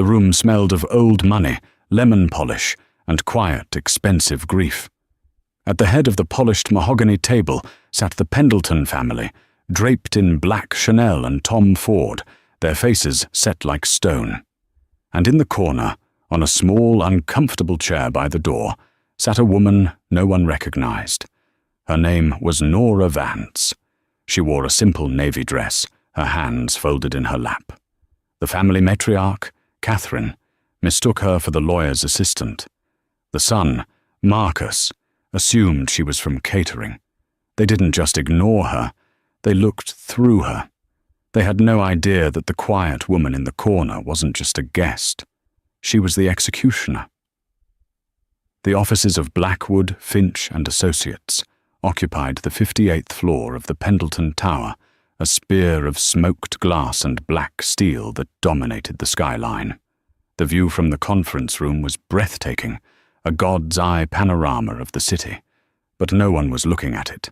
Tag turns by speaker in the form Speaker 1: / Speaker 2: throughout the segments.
Speaker 1: The room smelled of old money, lemon polish, and quiet, expensive grief. At the head of the polished mahogany table sat the Pendleton family, draped in black Chanel and Tom Ford, their faces set like stone. And in the corner, on a small, uncomfortable chair by the door, sat a woman no one recognized. Her name was Nora Vance. She wore a simple navy dress, her hands folded in her lap. The family matriarch, Catherine, mistook her for the lawyer's assistant. The son, Marcus, assumed she was from catering. They didn't just ignore her, they looked through her. They had no idea that the quiet woman in the corner wasn't just a guest. She was the executioner. The offices of Blackwood, Finch and Associates occupied the 58th floor of the Pendleton Tower, a spear of smoked glass and black steel that dominated the skyline. The view from the conference room was breathtaking, a god's-eye panorama of the city, but no one was looking at it.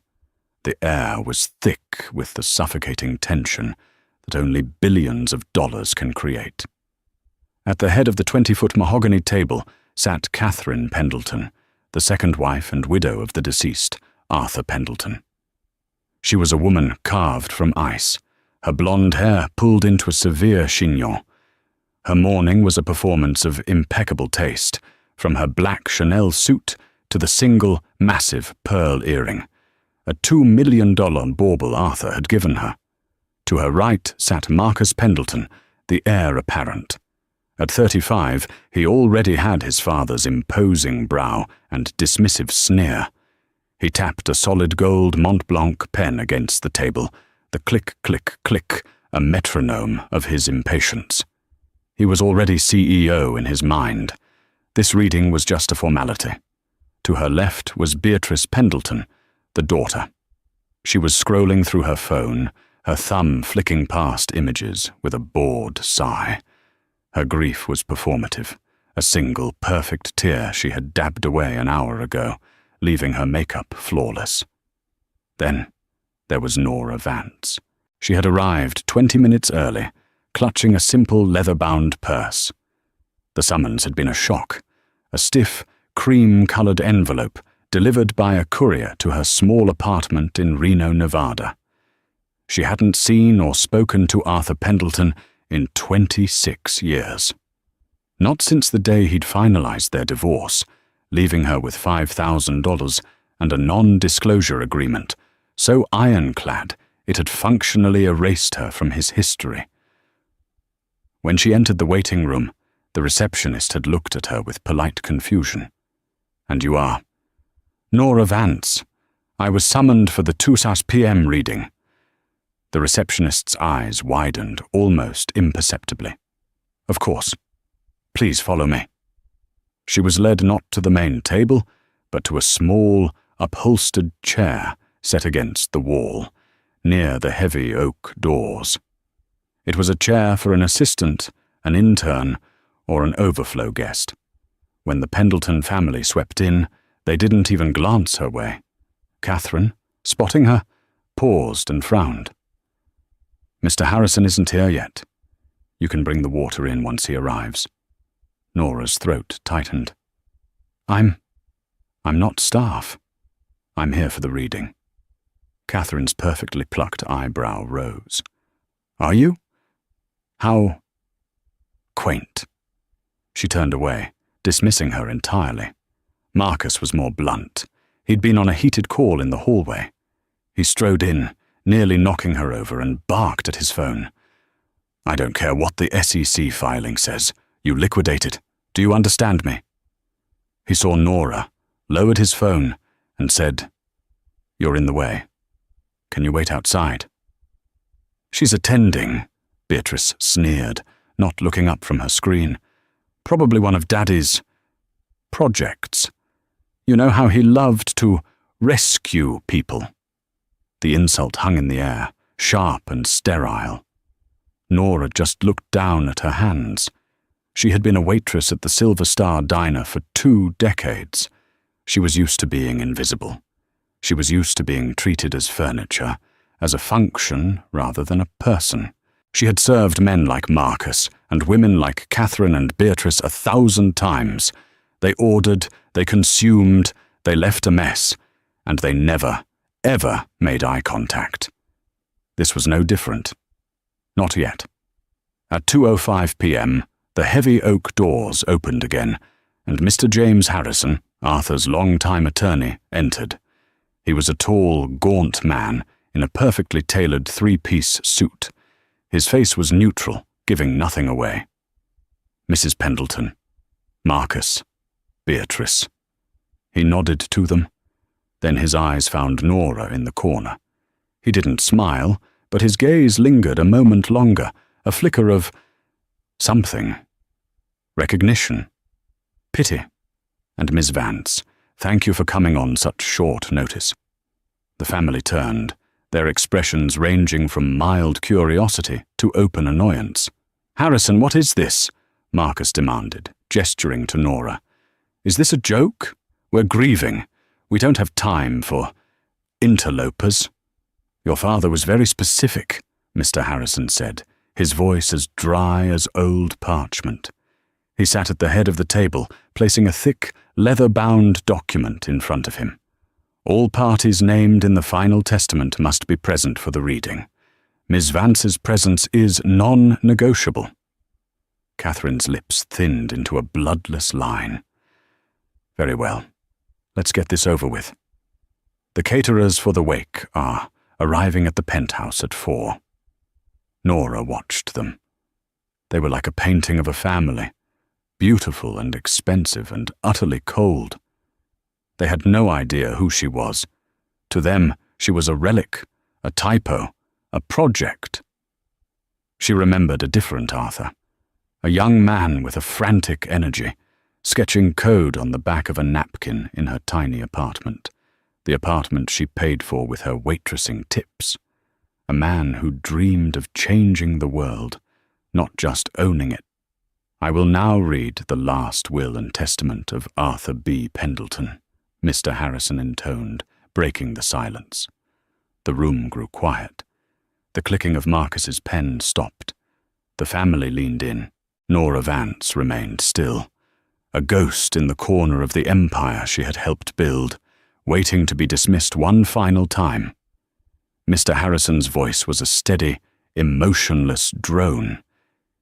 Speaker 1: The air was thick with the suffocating tension that only billions of dollars can create. At the head of the 20-foot mahogany table sat Catherine Pendleton, the second wife and widow of the deceased, Arthur Pendleton. She was a woman carved from ice, her blonde hair pulled into a severe chignon. Her mourning was a performance of impeccable taste, from her black Chanel suit to the single, massive pearl earring, a $2 million bauble Arthur had given her. To her right sat Marcus Pendleton, the heir apparent. At 35, he already had his father's imposing brow and dismissive sneer. He tapped a solid gold Mont Blanc pen against the table, the click, click, click, a metronome of his impatience. He was already CEO in his mind. This reading was just a formality. To her left was Beatrice Pendleton, the daughter. She was scrolling through her phone, her thumb flicking past images with a bored sigh. Her grief was performative, a single perfect tear she had dabbed away an hour ago, leaving her makeup flawless. Then there was Nora Vance. She had arrived 20 minutes early, clutching a simple leather-bound purse. The summons had been a shock, a stiff, cream-colored envelope delivered by a courier to her small apartment in Reno, Nevada. She hadn't seen or spoken to Arthur Pendleton in 26 years. Not since the day he'd finalized their divorce, leaving her with $5,000 and a non-disclosure agreement, so ironclad it had functionally erased her from his history. When she entered the waiting room, the receptionist had looked at her with polite confusion. "And you are?" "Nora Vance. I was summoned for the 2 p.m. reading." The receptionist's eyes widened almost imperceptibly. "Of course. Please follow me." She was led not to the main table, but to a small, upholstered chair set against the wall, near the heavy oak doors. It was a chair for an assistant, an intern, or an overflow guest. When the Pendleton family swept in, they didn't even glance her way. Catherine, spotting her, paused and frowned. "Mr. Harrison isn't here yet. You can bring the water in once he arrives." Nora's throat tightened. I'm not staff. I'm here for the reading." Catherine's perfectly plucked eyebrow rose. "Are you? How quaint." She turned away, dismissing her entirely. Marcus was more blunt. He'd been on a heated call in the hallway. He strode in, nearly knocking her over, and barked at his phone. "I don't care what the SEC filing says. You liquidate it. Do you understand me?" He saw Nora, lowered his phone, and said, "You're in the way. Can you wait outside?" "She's attending," Beatrice sneered, not looking up from her screen. "Probably one of Daddy's projects. You know how he loved to rescue people." The insult hung in the air, sharp and sterile. Nora just looked down at her hands. She had been a waitress at the Silver Star Diner for 2 decades. She was used to being invisible. She was used to being treated as furniture, as a function rather than a person. She had served men like Marcus and women like Catherine and Beatrice 1,000 times. They ordered, they consumed, they left a mess, and they never, ever made eye contact. This was no different. Not yet. At 2:05 p.m., the heavy oak doors opened again, and Mr. James Harrison, Arthur's long-time attorney, entered. He was a tall, gaunt man in a perfectly tailored three-piece suit. His face was neutral, giving nothing away. Mrs. Pendleton, Marcus, Beatrice. He nodded to them. Then his eyes found Nora in the corner. He didn't smile, but his gaze lingered a moment longer, a flicker of something. Recognition. Pity. And Miss Vance, thank you for coming on such short notice. The family turned, their expressions ranging from mild curiosity to open annoyance. Harrison, what is this? Marcus demanded, gesturing to Nora. Is this a joke? We're grieving. We don't have time for interlopers. Your father was very specific, Mr. Harrison said, his voice as dry as old parchment. He sat at the head of the table, placing a thick, leather-bound document in front of him. All parties named in the final testament must be present for the reading. Miss Vance's presence is non-negotiable. Catherine's lips thinned into a bloodless line. Very well. Let's get this over with. The caterers for the wake are arriving at the penthouse at 4. Nora watched them. They were like a painting of a family, beautiful and expensive and utterly cold. They had no idea who she was. To them, she was a relic, a typo, a project. She remembered a different Arthur, a young man with a frantic energy, sketching code on the back of a napkin in her tiny apartment, the apartment she paid for with her waitressing tips. A man who dreamed of changing the world, not just owning it. I will now read the last will and testament of Arthur B. Pendleton, Mr. Harrison intoned, breaking the silence. The room grew quiet. The clicking of Marcus's pen stopped. The family leaned in. Nora Vance remained still, a ghost in the corner of the empire she had helped build, waiting to be dismissed one final time. Mr. Harrison's voice was a steady, emotionless drone.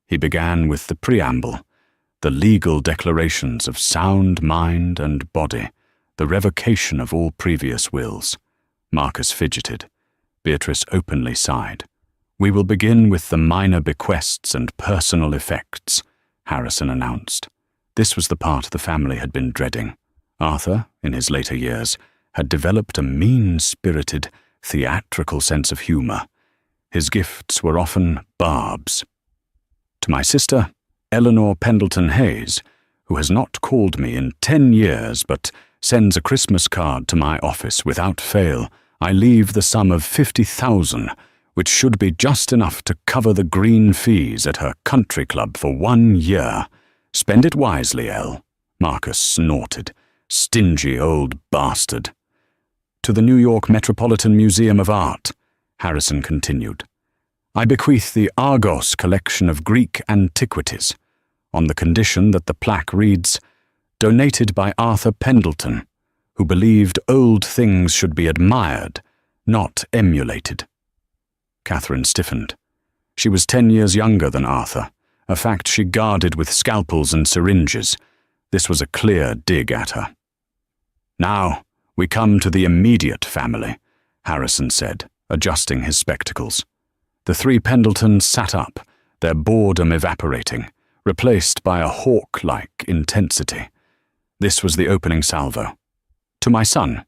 Speaker 1: He began with the preamble, the legal declarations of sound mind and body, the revocation of all previous wills. Marcus fidgeted. Beatrice openly sighed. We will begin with the minor bequests and personal effects, Harrison announced. This was the part the family had been dreading. Arthur, in his later years, had developed a mean-spirited, theatrical sense of humor. His gifts were often barbs. To my sister, Eleanor Pendleton Hayes, who has not called me in 10 years but sends a Christmas card to my office without fail, I leave the sum of 50,000, which should be just enough to cover the green fees at her country club for 1 year. Spend it wisely, Elle, Marcus snorted. Stingy old bastard. To the New York Metropolitan Museum of Art, Harrison continued. I bequeath the Argos collection of Greek antiquities, on the condition that the plaque reads, donated by Arthur Pendleton, who believed old things should be admired, not emulated. Catherine stiffened. She was 10 years younger than Arthur, a fact she guarded with scalpels and syringes. This was a clear dig at her. Now, we come to the immediate family, Harrison said, adjusting his spectacles. The three Pendletons sat up, their boredom evaporating, replaced by a hawk-like intensity. This was the opening salvo. To my son,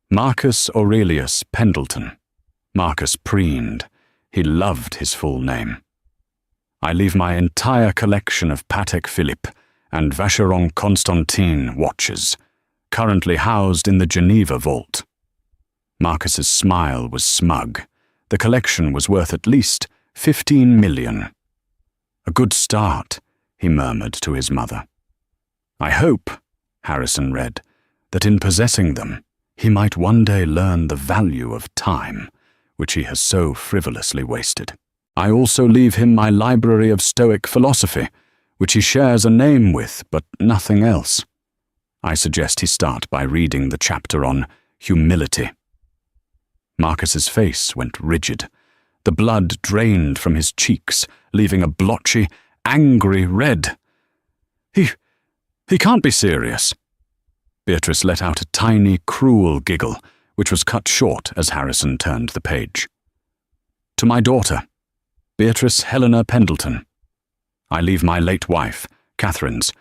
Speaker 1: Marcus Aurelius Pendleton. Marcus preened. He loved his full name. I leave my entire collection of Patek Philippe and Vacheron Constantin watches, currently housed in the Geneva vault. Marcus's smile was smug. The collection was worth at least 15 million. A good start, he murmured to his mother. I hope, Harrison read, that in possessing them, he might one day learn the value of time, which he has so frivolously wasted. I also leave him my library of Stoic philosophy, which he shares a name with, but nothing else. I suggest he start by reading the chapter on humility. Marcus's face went rigid. The blood drained from his cheeks, leaving a blotchy, angry red. He can't be serious. Beatrice let out a tiny, cruel giggle, which was cut short as Harrison turned the page. To my daughter, Beatrice Helena Pendleton, I leave my late wife, Catherine's,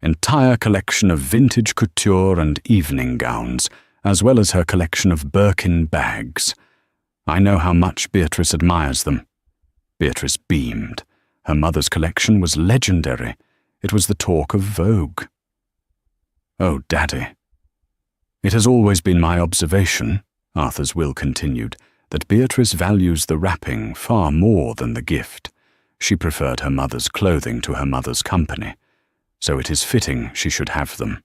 Speaker 1: entire collection of vintage couture and evening gowns, as well as her collection of Birkin bags. I know how much Beatrice admires them. Beatrice beamed. Her mother's collection was legendary. It was the talk of Vogue. Oh, Daddy. It has always been my observation, Arthur's will continued, that Beatrice values the wrapping far more than the gift. She preferred her mother's clothing to her mother's company, so it is fitting she should have them.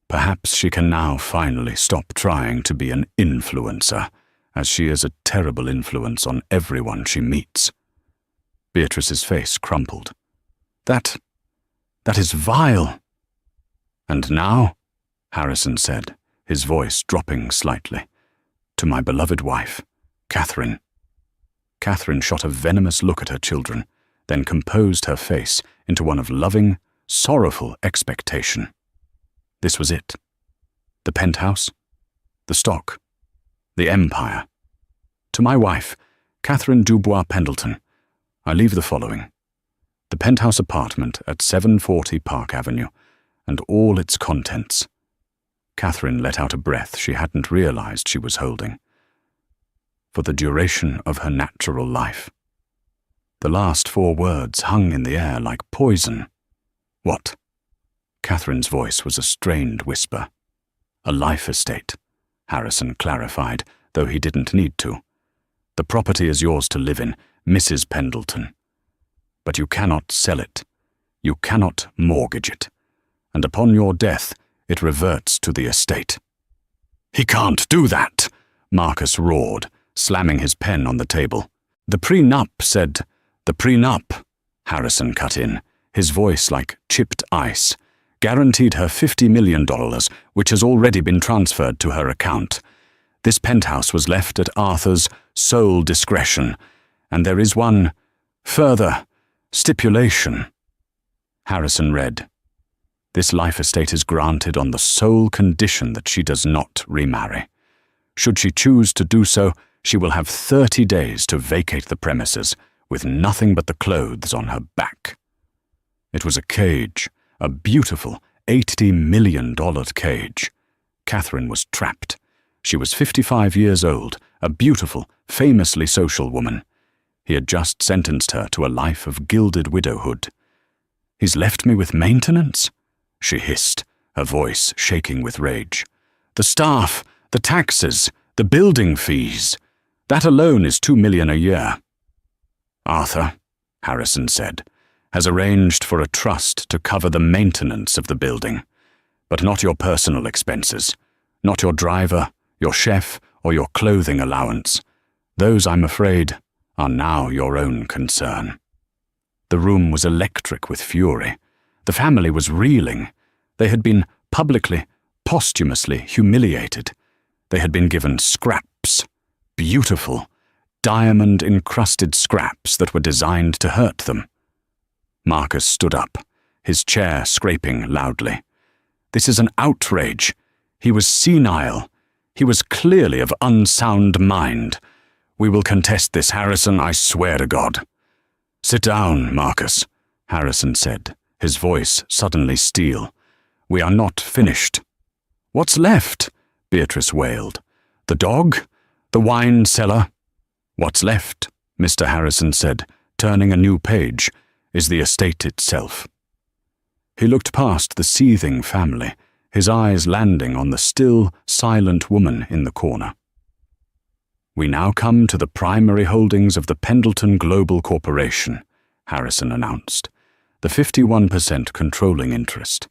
Speaker 1: Perhaps she can now finally stop trying to be an influencer, as she is a terrible influence on everyone she meets. Beatrice's face crumpled. That is vile. And now, Harrison said, his voice dropping slightly, to my beloved wife, Catherine. Catherine shot a venomous look at her children, then composed her face into one of loving, sorrowful expectation. This was it. The penthouse, the stock, the empire. To my wife, Catherine Dubois Pendleton, I leave the following: the penthouse apartment at 740 Park Avenue, and all its contents. Catherine let out a breath she hadn't realized she was holding. For the duration of her natural life. The last 4 words hung in the air like poison. What? Catherine's voice was a strained whisper. A life estate, Harrison clarified, though he didn't need to. The property is yours to live in, Mrs. Pendleton. But you cannot sell it. You cannot mortgage it. And upon your death, it reverts to the estate. He can't do that, Marcus roared, slamming his pen on the table. The prenup said, the prenup, Harrison cut in, his voice like chipped ice, guaranteed her $50 million, which has already been transferred to her account. This penthouse was left at Arthur's sole discretion, and there is one further stipulation. Harrison read, this life estate is granted on the sole condition that she does not remarry. Should she choose to do so, she will have 30 days to vacate the premises, with nothing but the clothes on her back. It was a cage, a beautiful $80 million cage. Catherine was trapped. She was 55 years old, a beautiful, famously social woman. He had just sentenced her to a life of gilded widowhood. He's left me with maintenance? She hissed, her voice shaking with rage. The staff, the taxes, the building fees. That alone is $2 million a year. Arthur, Harrison said, has arranged for a trust to cover the maintenance of the building, but not your personal expenses, not your driver, your chef, or your clothing allowance. Those, I'm afraid, are now your own concern. The room was electric with fury. The family was reeling. They had been publicly, posthumously humiliated. They had been given scraps, beautiful, diamond-encrusted scraps that were designed to hurt them. Marcus stood up, his chair scraping loudly. This is an outrage. He was senile. He was clearly of unsound mind. We will contest this, Harrison, I swear to God. Sit down, Marcus, Harrison said, his voice suddenly steel. We are not finished. What's left? Beatrice wailed. The dog? The wine cellar? What's left, Mr. Harrison said, turning a new page, is the estate itself. He looked past the seething family, his eyes landing on the still, silent woman in the corner. We now come to the primary holdings of the Pendleton Global Corporation, Harrison announced. The 51% controlling interest,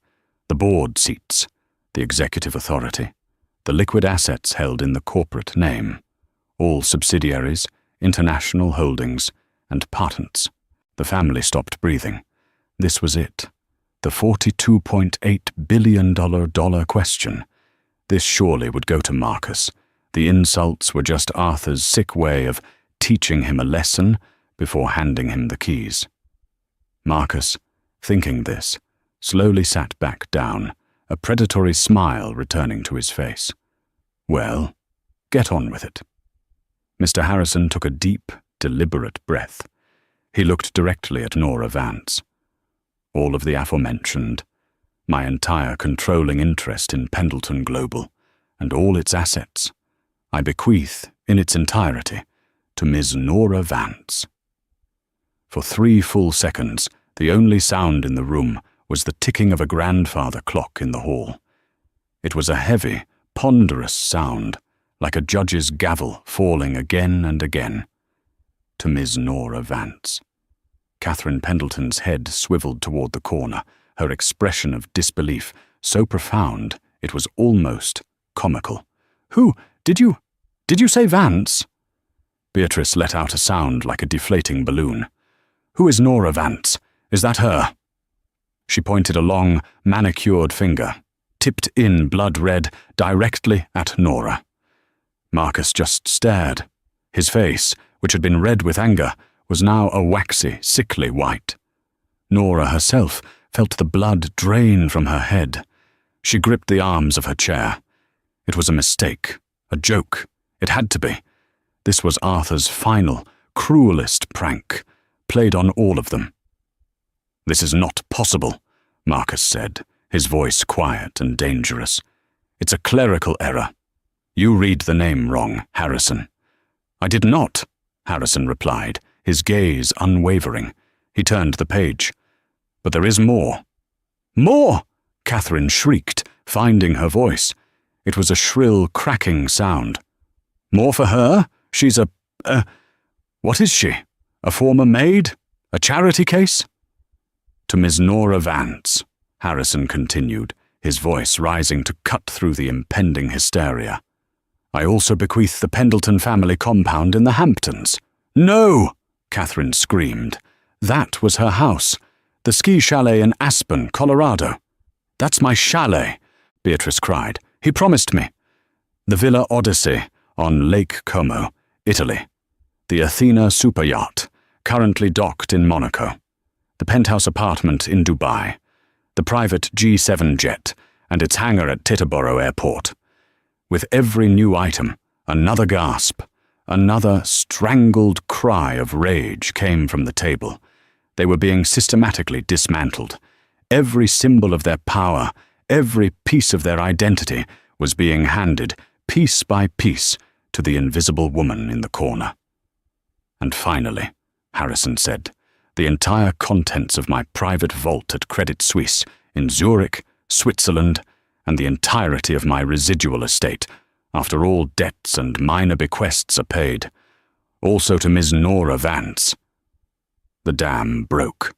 Speaker 1: the board seats, the executive authority, the liquid assets held in the corporate name, all subsidiaries, international holdings, and patents. The family stopped breathing. This was it. The $42.8 billion question. This surely would go to Marcus. The insults were just Arthur's sick way of teaching him a lesson before handing him the keys. Marcus, thinking this, slowly sat back down, a predatory smile returning to his face. Well, get on with it. Mr. Harrison took a deep, deliberate breath. He looked directly at Nora Vance. All of the aforementioned, my entire controlling interest in Pendleton Global, and all its assets, I bequeath, in its entirety, to Ms. Nora Vance. For 3 full seconds, the only sound in the room was the ticking of a grandfather clock in the hall. It was a heavy, ponderous sound, like a judge's gavel falling again and again. To Ms. Nora Vance. Catherine Pendleton's head swiveled toward the corner, her expression of disbelief so profound it was almost comical. "Who? Did you say Vance?" Beatrice let out a sound like a deflating balloon. "Who is Nora Vance? Is that her?" She pointed a long, manicured finger, tipped in blood-red, directly at Nora. Marcus just stared. His face, which had been red with anger, was now a waxy, sickly white. Nora herself felt the blood drain from her head. She gripped the arms of her chair. It was a mistake, a joke. It had to be. This was Arthur's final, cruelest prank, played on all of them. "This is not possible," Marcus said, his voice quiet and dangerous. "It's a clerical error. You read the name wrong, Harrison." "I did not," Harrison replied, his gaze unwavering. He turned the page. "But there is more." "More!" Catherine shrieked, finding her voice. It was a shrill, cracking sound. "More for her? She's what is she? A former maid? A charity case?" "To Ms. Nora Vance," Harrison continued, his voice rising to cut through the impending hysteria. "I also bequeath the Pendleton family compound in the Hamptons." "No!" Catherine screamed. "That was her house, the ski chalet in Aspen, Colorado." "That's my chalet," Beatrice cried. "He promised me." "The Villa Odyssey on Lake Como, Italy. The Athena superyacht, currently docked in Monaco. The penthouse apartment in Dubai. The private G7 jet and its hangar at Teterboro Airport." With every new item, another gasp, another strangled cry of rage came from the table. They were being systematically dismantled. Every symbol of their power, every piece of their identity was being handed, piece by piece, to the invisible woman in the corner. "And finally," Harrison said, "the entire contents of my private vault at Credit Suisse in Zurich, Switzerland, and the entirety of my residual estate, after all debts and minor bequests are paid, also to Ms. Nora Vance." The dam broke.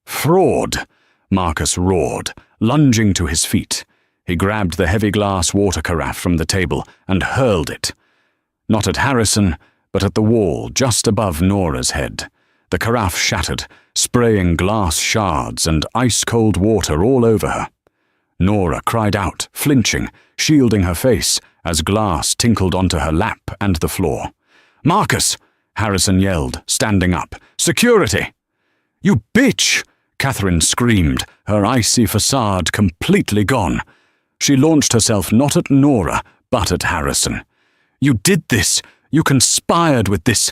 Speaker 1: "Fraud!" Marcus roared, lunging to his feet. He grabbed the heavy glass water carafe from the table and hurled it. Not at Harrison, but at the wall just above Nora's head. The carafe shattered, spraying glass shards and ice-cold water all over her. Nora cried out, flinching, shielding her face, as glass tinkled onto her lap and the floor. "Marcus!" Harrison yelled, standing up. "Security!" "You bitch!" Catherine screamed, her icy facade completely gone. She launched herself not at Nora, but at Harrison. "You did this! You conspired with this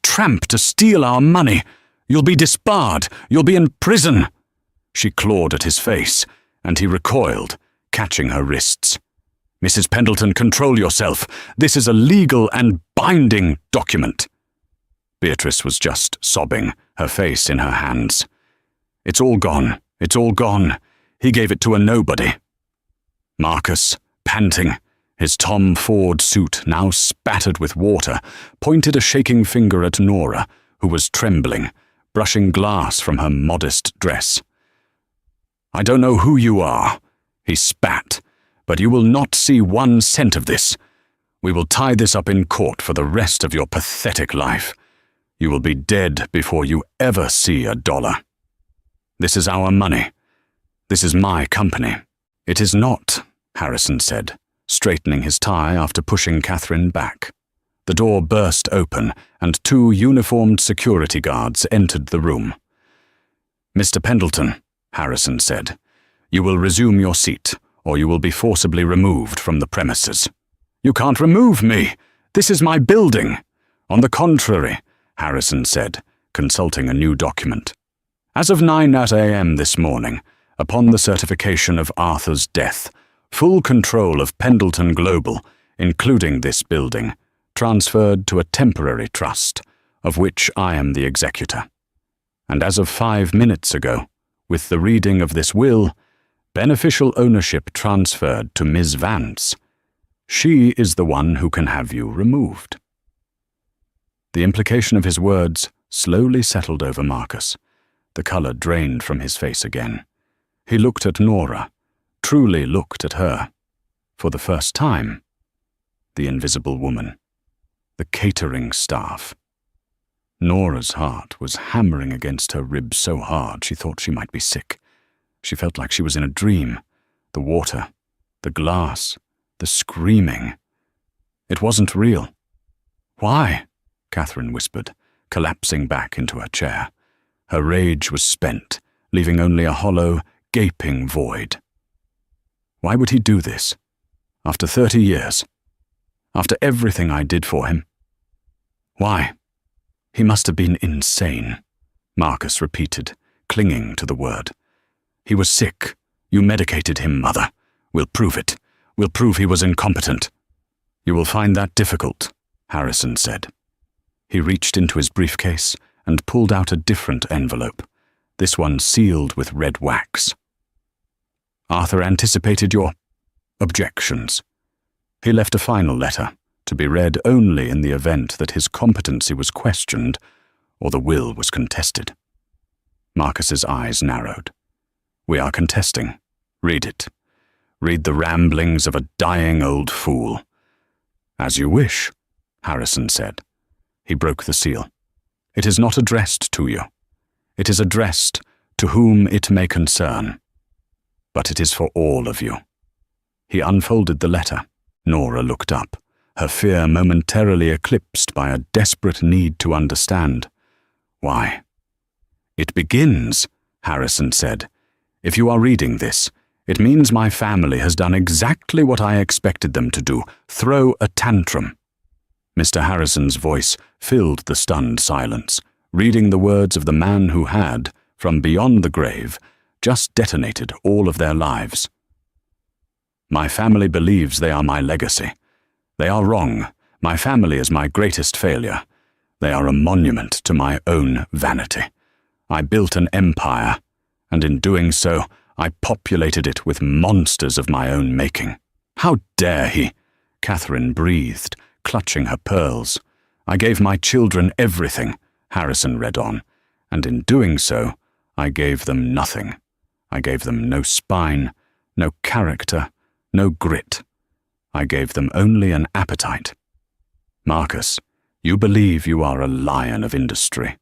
Speaker 1: tramp to steal our money! You'll be disbarred! You'll be in prison!" She clawed at his face, and he recoiled, catching her wrists. "Mrs. Pendleton, control yourself. This is a legal and binding document." Beatrice was just sobbing, her face in her hands. "It's all gone. It's all gone. He gave it to a nobody." Marcus, panting, his Tom Ford suit now spattered with water, pointed a shaking finger at Nora, who was trembling, brushing glass from her modest dress. "I don't know who you are," he spat, "but you will not see 1 cent of this. We will tie this up in court for the rest of your pathetic life. You will be dead before you ever see $1. This is our money. This is my company." "It is not," Harrison said, straightening his tie after pushing Catherine back. The door burst open, and 2 uniformed security guards entered the room. "Mr. Pendleton," Harrison said, "you will resume your seat, or you will be forcibly removed from the premises." "You can't remove me! This is my building!" "On the contrary," Harrison said, consulting a new document. "As of 9 a.m. this morning, upon the certification of Arthur's death, full control of Pendleton Global, including this building, transferred to a temporary trust, of which I am the executor. And as of 5 minutes ago, with the reading of this will, beneficial ownership transferred to Ms. Vance. She is the one who can have you removed." The implication of his words slowly settled over Marcus. The colour drained from his face again. He looked at Nora, truly looked at her. For the first time, the invisible woman, the catering staff. Nora's heart was hammering against her ribs so hard she thought she might be sick. She felt like she was in a dream. The water, the glass, the screaming. It wasn't real. "Why?" Catherine whispered, collapsing back into her chair. Her rage was spent, leaving only a hollow, gaping void. Why would he do this? After 30 years? After everything I did for him? Why? He must have been insane, Marcus repeated, clinging to the word. "He was sick. You medicated him, Mother. We'll prove it. We'll prove he was incompetent." "You will find that difficult," Harrison said. He reached into his briefcase and pulled out a different envelope, this one sealed with red wax. "Arthur anticipated your objections. He left a final letter, to be read only in the event that his competency was questioned or the will was contested." Marcus's eyes narrowed. "We are contesting. Read it. Read the ramblings of a dying old fool." "As you wish," Harrison said. He broke the seal. "It is not addressed to you. It is addressed to whom it may concern. But it is for all of you." He unfolded the letter. Nora looked up, her fear momentarily eclipsed by a desperate need to understand. "Why?" "It begins," Harrison said. "If you are reading this, it means my family has done exactly what I expected them to do, throw a tantrum." Mr. Harrison's voice filled the stunned silence, reading the words of the man who had, from beyond the grave, just detonated all of their lives. "My family believes they are my legacy. They are wrong. My family is my greatest failure. They are a monument to my own vanity. I built an empire, and in doing so, I populated it with monsters of my own making. How dare he?" Catherine breathed, clutching her pearls. "I gave my children everything," Harrison read on, "and in doing so, I gave them nothing. I gave them no spine, no character, no grit. I gave them only an appetite. Marcus, you believe you are a lion of industry,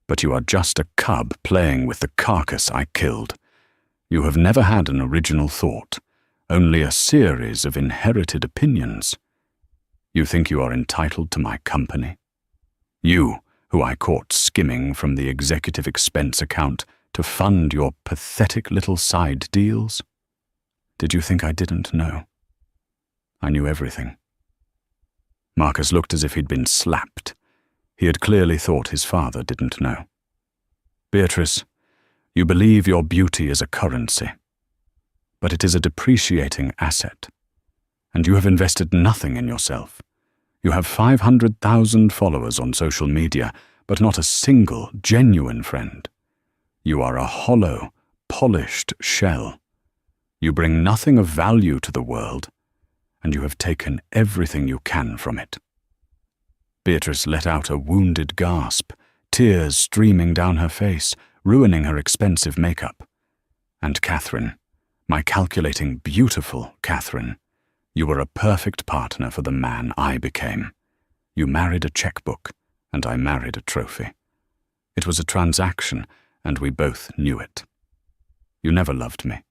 Speaker 1: but you are just a cub playing with the carcass I killed. You have never had an original thought, only a series of inherited opinions. You think you are entitled to my company? You, who I caught skimming from the executive expense account to fund your pathetic little side deals? Did you think I didn't know? I knew everything." Marcus looked as if he'd been slapped. He had clearly thought his father didn't know. "Beatrice, you believe your beauty is a currency, but it is a depreciating asset, and you have invested nothing in yourself. You have 500,000 followers on social media, but not a single genuine friend. You are a hollow, polished shell. You bring nothing of value to the world, and you have taken everything you can from it." Beatrice let out a wounded gasp, tears streaming down her face, ruining her expensive makeup. "And Catherine, my calculating, beautiful Catherine, you were a perfect partner for the man I became. You married a checkbook, and I married a trophy. It was a transaction, and we both knew it. You never loved me.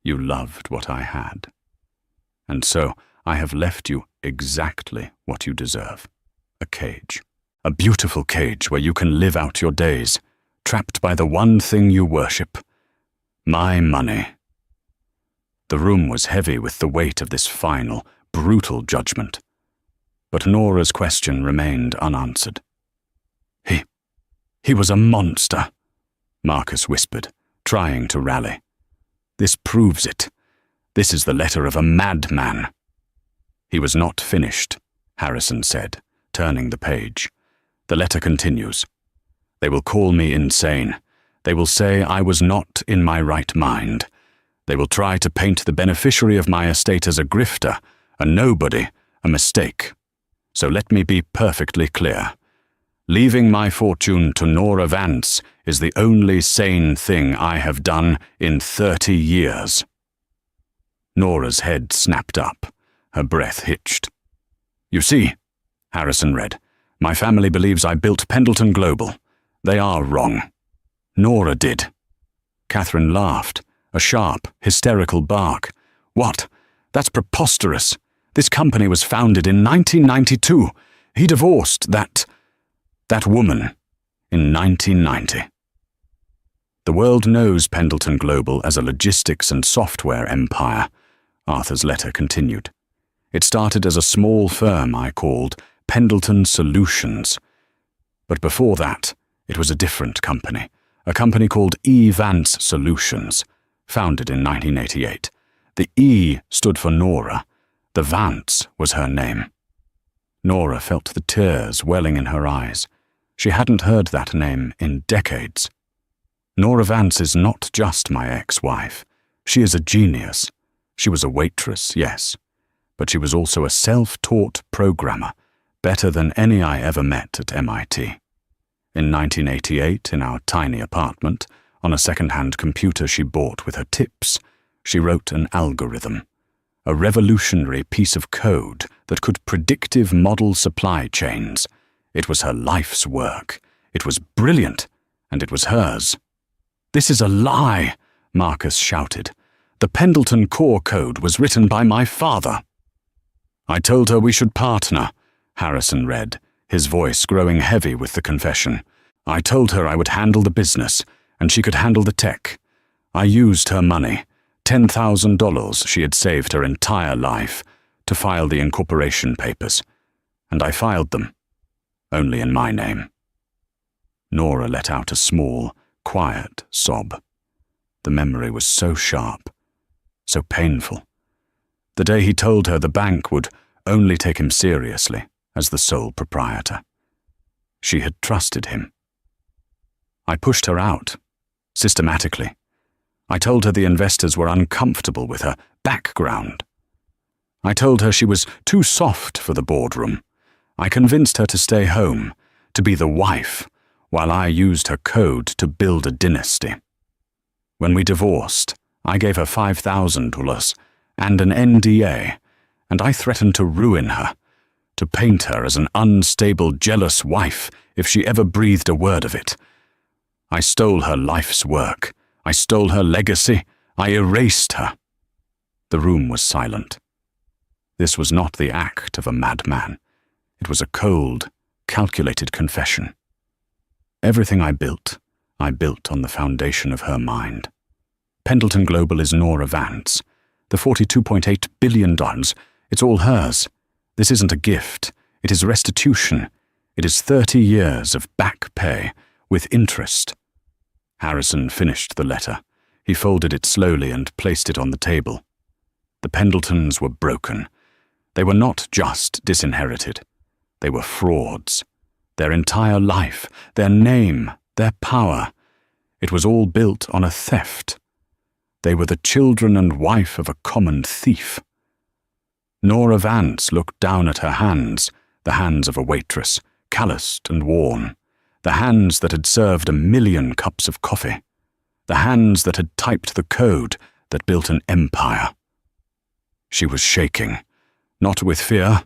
Speaker 1: You loved what I had. And so I have left you exactly what you deserve. A cage. A beautiful cage where you can live out your days, trapped by the one thing you worship. My money. The room was heavy with the weight of this final, brutal judgment. But Nora's question remained unanswered. He was a monster, Marcus whispered, trying to rally. This proves it. This is the letter of a madman. He was not finished, Harrison said, turning the page. The letter continues. They will call me insane. They will say I was not in my right mind. They will try to paint the beneficiary of my estate as a grifter, a nobody, a mistake. So let me be perfectly clear. Leaving my fortune to Nora Vance is the only sane thing I have done in 30 years. Nora's head snapped up. Her breath hitched. You see, Harrison read, my family believes I built Pendleton Global. They are wrong. Nora did. Catherine laughed, a sharp, hysterical bark. What? That's preposterous. This company was founded in 1992. He divorced that woman in 1990. The world knows Pendleton Global as a logistics and software empire, Arthur's letter continued. It started as a small firm I called Pendleton Solutions. But before that, it was a different company, a company called E. Vance Solutions, founded in 1988. The E stood for Nora. The Vance was her name. Nora felt the tears welling in her eyes. She hadn't heard that name in decades. Nora Vance is not just my ex-wife. She is a genius. She was a waitress, yes, but she was also a self-taught programmer, better than any I ever met at MIT. In 1988, in our tiny apartment, on a second-hand computer she bought with her tips, she wrote an algorithm, a revolutionary piece of code that could predictive model supply chains. It was her life's work. It was brilliant, and it was hers. This is a lie, Marcus shouted. The Pendleton core code was written by my father. I told her we should partner, Harrison read, his voice growing heavy with the confession. I told her I would handle the business, and she could handle the tech. I used her money, $10,000 she had saved her entire life, to file the incorporation papers, and I filed them, only in my name. Nora let out a small, quiet sob. The memory was so sharp, so painful. The day he told her the bank would only take him seriously as the sole proprietor. She had trusted him. I pushed her out, systematically. I told her the investors were uncomfortable with her background. I told her she was too soft for the boardroom. I convinced her to stay home, to be the wife, while I used her code to build a dynasty. When we divorced, I gave her $5,000 and an NDA, and I threatened to ruin her, to paint her as an unstable, jealous wife if she ever breathed a word of it. I stole her life's work. I stole her legacy. I erased her. The room was silent. This was not the act of a madman. It was a cold, calculated confession. Everything I built on the foundation of her mind. Pendleton Global is Nora Vance. The $42.8 billion, it's all hers. This isn't a gift. It is restitution. It is 30 years of back pay, with interest. Harrison finished the letter. He folded it slowly and placed it on the table. The Pendletons were broken. They were not just disinherited. They were frauds. Their entire life, their name, their power. It was all built on a theft. They were the children and wife of a common thief. Nora Vance looked down at her hands, the hands of a waitress, calloused and worn, the hands that had served 1 million cups of coffee, the hands that had typed the code that built an empire. She was shaking, not with fear,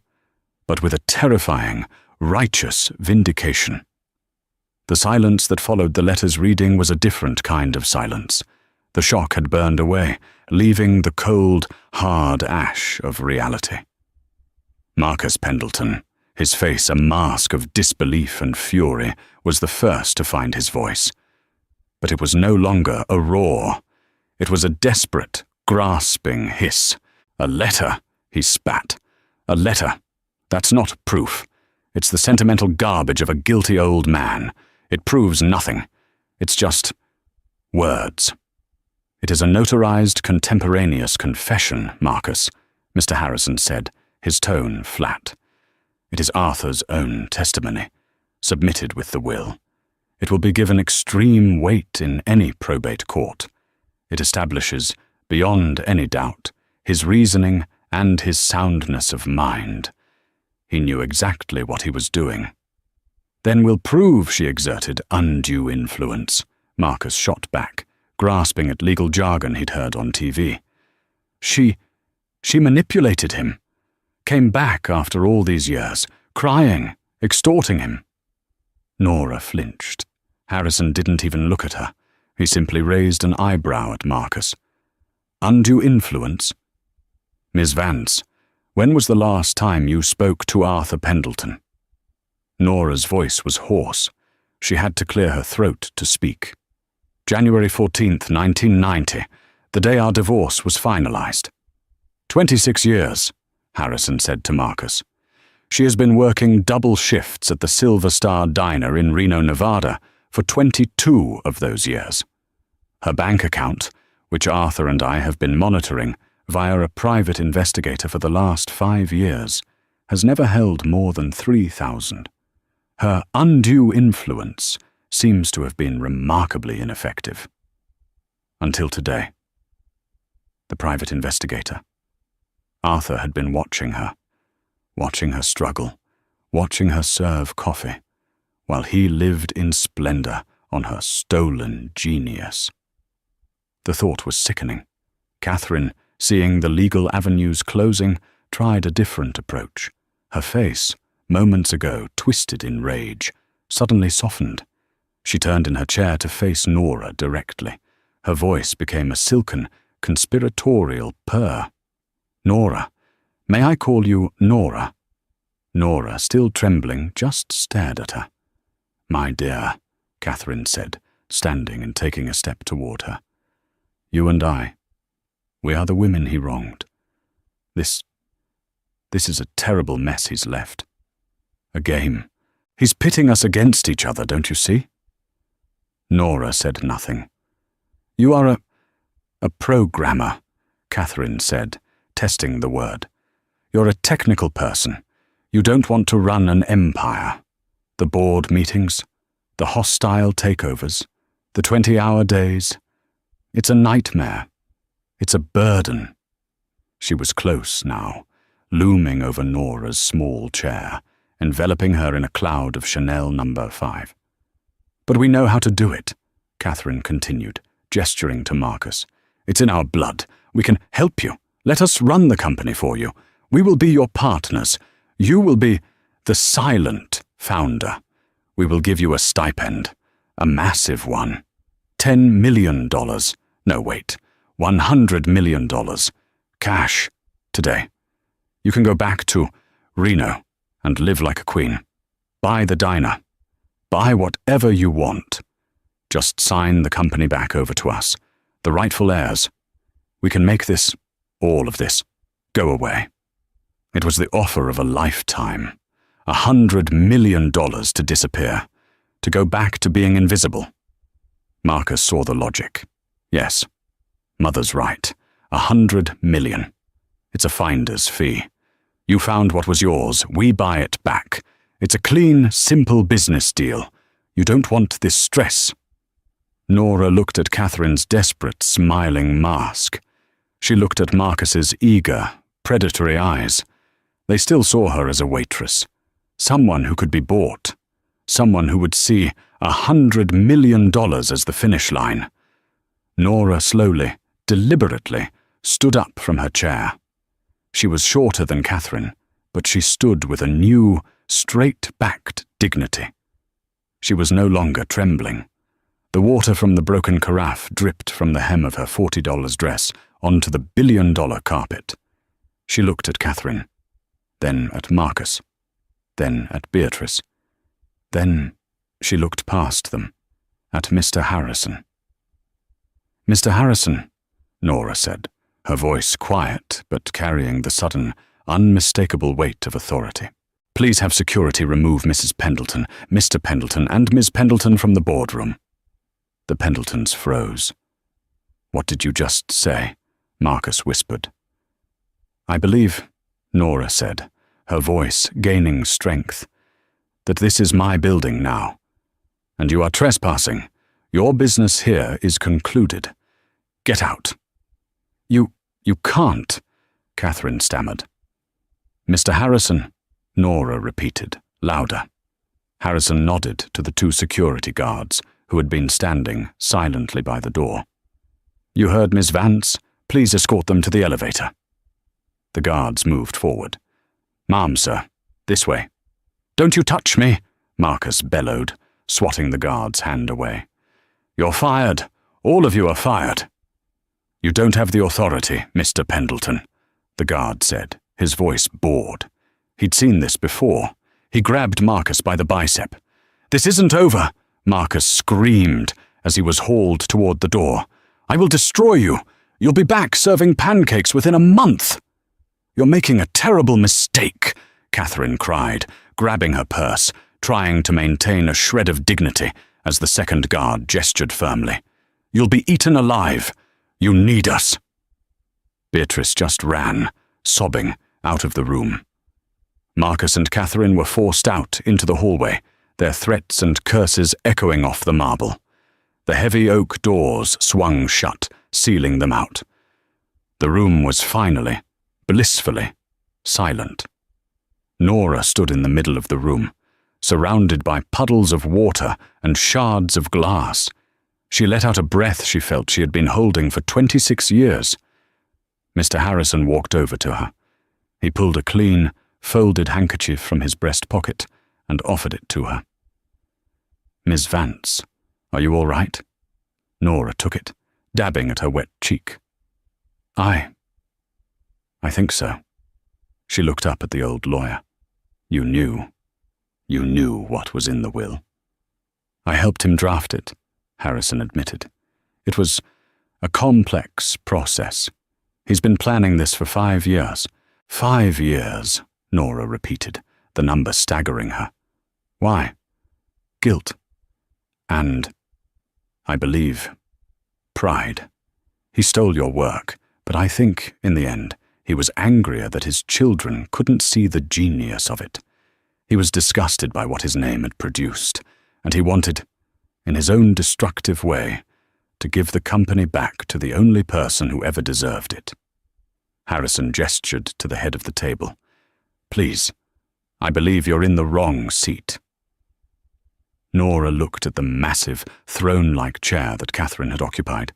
Speaker 1: but with a terrifying, righteous vindication. The silence that followed the letter's reading was a different kind of silence. The shock had burned away, leaving the cold, hard ash of reality. Marcus Pendleton, his face a mask of disbelief and fury, was the first to find his voice. But it was no longer a roar. It was a desperate, grasping hiss. "A letter," he spat. "A letter. That's not proof. It's the sentimental garbage of a guilty old man. It proves nothing. It's just words." "It is a notarized contemporaneous confession, Marcus," Mr. Harrison said, his tone flat. "It is Arthur's own testimony, submitted with the will. It will be given extreme weight in any probate court. It establishes, beyond any doubt, his reasoning and his soundness of mind. He knew exactly what he was doing." "Then we'll prove she exerted undue influence," Marcus shot back, grasping at legal jargon he'd heard on TV. She manipulated him. Came back after all these years, crying, extorting him." Nora flinched. Harrison didn't even look at her. He simply raised an eyebrow at Marcus. "Undue influence? Miss Vance, when was the last time you spoke to Arthur Pendleton?" Nora's voice was hoarse. She had to clear her throat to speak. "January 14th, 1990, the day our divorce was finalized." 26 years, Harrison said to Marcus. "She has been working double shifts at the Silver Star Diner in Reno, Nevada, for 22 of those years. Her bank account, which Arthur and I have been monitoring via a private investigator for the last 5 years, has never held more than $3,000. Her undue influence seems to have been remarkably ineffective. Until today." The private investigator. Arthur had been watching her struggle, watching her serve coffee, while he lived in splendor on her stolen genius. The thought was sickening. Catherine, seeing the legal avenues closing, tried a different approach. Her face, moments ago twisted in rage, suddenly softened. She turned in her chair to face Nora directly. Her voice became a silken, conspiratorial purr. "Nora, may I call you Nora?" Nora, still trembling, just stared at her. "My dear," Catherine said, standing and taking a step toward her. "You and I, we are the women he wronged. This is a terrible mess he's left. A game. He's pitting us against each other, don't you see?" Nora said nothing. "You are a programmer," Catherine said, testing the word. "You're a technical person. You don't want to run an empire. The board meetings, the hostile takeovers, the 20-hour days. It's a nightmare. It's a burden." She was close now, looming over Nora's small chair, enveloping her in a cloud of Chanel No. 5. "But we know how to do it," Catherine continued, gesturing to Marcus. "It's in our blood. We can help you. Let us run the company for you. We will be your partners. You will be the silent founder. We will give you a stipend, a massive one. $10 million. No, wait, $100 million. Cash. Today. You can go back to Reno and live like a queen. Buy the diner. Buy whatever you want. Just sign the company back over to us, the rightful heirs. We can make this, all of this, go away." It was the offer of a lifetime. $100 million to disappear, to go back to being invisible. Marcus saw the logic. Yes, Mother's right. $100 million. It's a finder's fee. You found what was yours. We buy it back. It's a clean, simple business deal. You don't want this stress. Nora looked at Catherine's desperate, smiling mask. She looked at Marcus's eager, predatory eyes. They still saw her as a waitress. Someone who could be bought. Someone who would see $100 million as the finish line. Nora slowly, deliberately, stood up from her chair. She was shorter than Catherine, but she stood with a new, straight-backed dignity. She was no longer trembling. The water from the broken carafe dripped from the hem of her $40 dress onto the billion-dollar carpet. She looked at Catherine, then at Marcus, then at Beatrice. Then she looked past them, at Mr. Harrison. "Mr. Harrison," Nora said, her voice quiet but carrying the sudden, unmistakable weight of authority. "Please have security remove Mrs. Pendleton, Mr. Pendleton, and Ms. Pendleton from the boardroom." The Pendletons froze. "What did you just say?" Marcus whispered. "I believe," Nora said, her voice gaining strength, "that this is my building now, and you are trespassing. Your business here is concluded. Get out." You can't," Catherine stammered. "Mr. Harrison," Nora repeated, louder. Harrison nodded to the two security guards, who had been standing silently by the door. "You heard Miss Vance? Please escort them to the elevator." The guards moved forward. "Ma'am, sir. This way." "Don't you touch me," Marcus bellowed, swatting the guard's hand away. "You're fired. All of you are fired." "You don't have the authority, Mr. Pendleton," the guard said, his voice bored. He'd seen this before. He grabbed Marcus by the bicep. "This isn't over," Marcus screamed as he was hauled toward the door. "I will destroy you. You'll be back serving pancakes within a month." "You're making a terrible mistake," Catherine cried, grabbing her purse, trying to maintain a shred of dignity as the second guard gestured firmly. "You'll be eaten alive. You need us." Beatrice just ran, sobbing, out of the room. Marcus and Catherine were forced out into the hallway, their threats and curses echoing off the marble. The heavy oak doors swung shut, sealing them out. The room was finally, blissfully, silent. Nora stood in the middle of the room, surrounded by puddles of water and shards of glass. She let out a breath she felt she had been holding for 26 years. Mr. Harrison walked over to her. He pulled a clean, folded handkerchief from his breast pocket and offered it to her. "Miss Vance, are you all right?" Nora took it, dabbing at her wet cheek. I think so." She looked up at the old lawyer. You knew what was in the will." "I helped him draft it," Harrison admitted. "It was a complex process. He's been planning this for 5 years. 5 years, Nora repeated, the number staggering her. "Why?" "Guilt. And, I believe, pride. He stole your work, but I think, in the end, he was angrier that his children couldn't see the genius of it. He was disgusted by what his name had produced, and he wanted, in his own destructive way, to give the company back to the only person who ever deserved it." Harrison gestured to the head of the table. "Please, I believe you're in the wrong seat." Nora looked at the massive, throne-like chair that Catherine had occupied.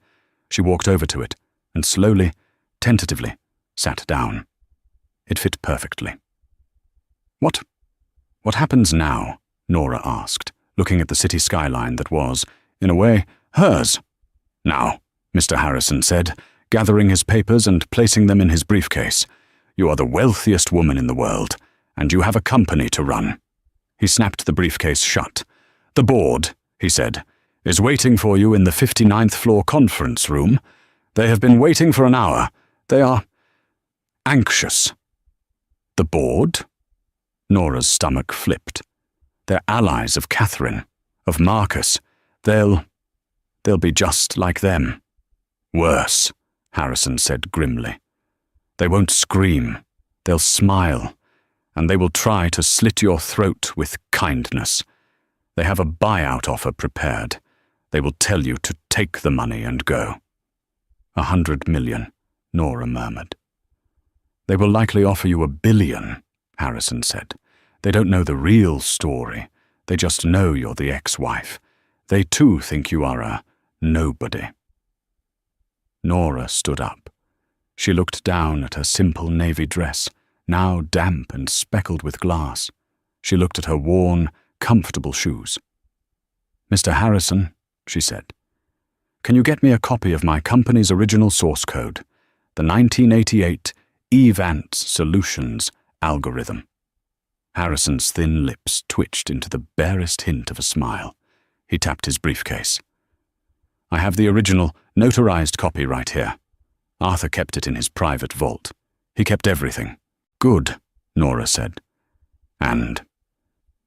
Speaker 1: She walked over to it and slowly, tentatively, sat down. It fit perfectly. What happens now?" Nora asked, looking at the city skyline that was, in a way, hers. "Now," Mr. Harrison said, gathering his papers and placing them in his briefcase, "you are the wealthiest woman in the world, and you have a company to run." He snapped the briefcase shut. "The board," he said, "is waiting for you in the 59th floor conference room. They have been waiting for an hour. They are anxious." "The board?" Nora's stomach flipped. "They're allies of Catherine, of Marcus. They'll be just like them." "Worse," Harrison said grimly. "They won't scream. They'll smile, and they will try to slit your throat with kindness. They have a buyout offer prepared. They will tell you to take the money and go." $100 million, Nora murmured. "They will likely offer you $1 billion, Harrison said. "They don't know the real story. They just know you're the ex-wife. They too think you are a nobody." Nora stood up. She looked down at her simple navy dress, now damp and speckled with glass. She looked at her worn, comfortable shoes. "Mr. Harrison," she said, "can you get me a copy of my company's original source code, the 1988 Evance Solutions algorithm?" Harrison's thin lips twitched into the barest hint of a smile. He tapped his briefcase. "I have the original, notarized copy right here." Arthur kept it in his private vault. He kept everything. "Good," Nora said. "And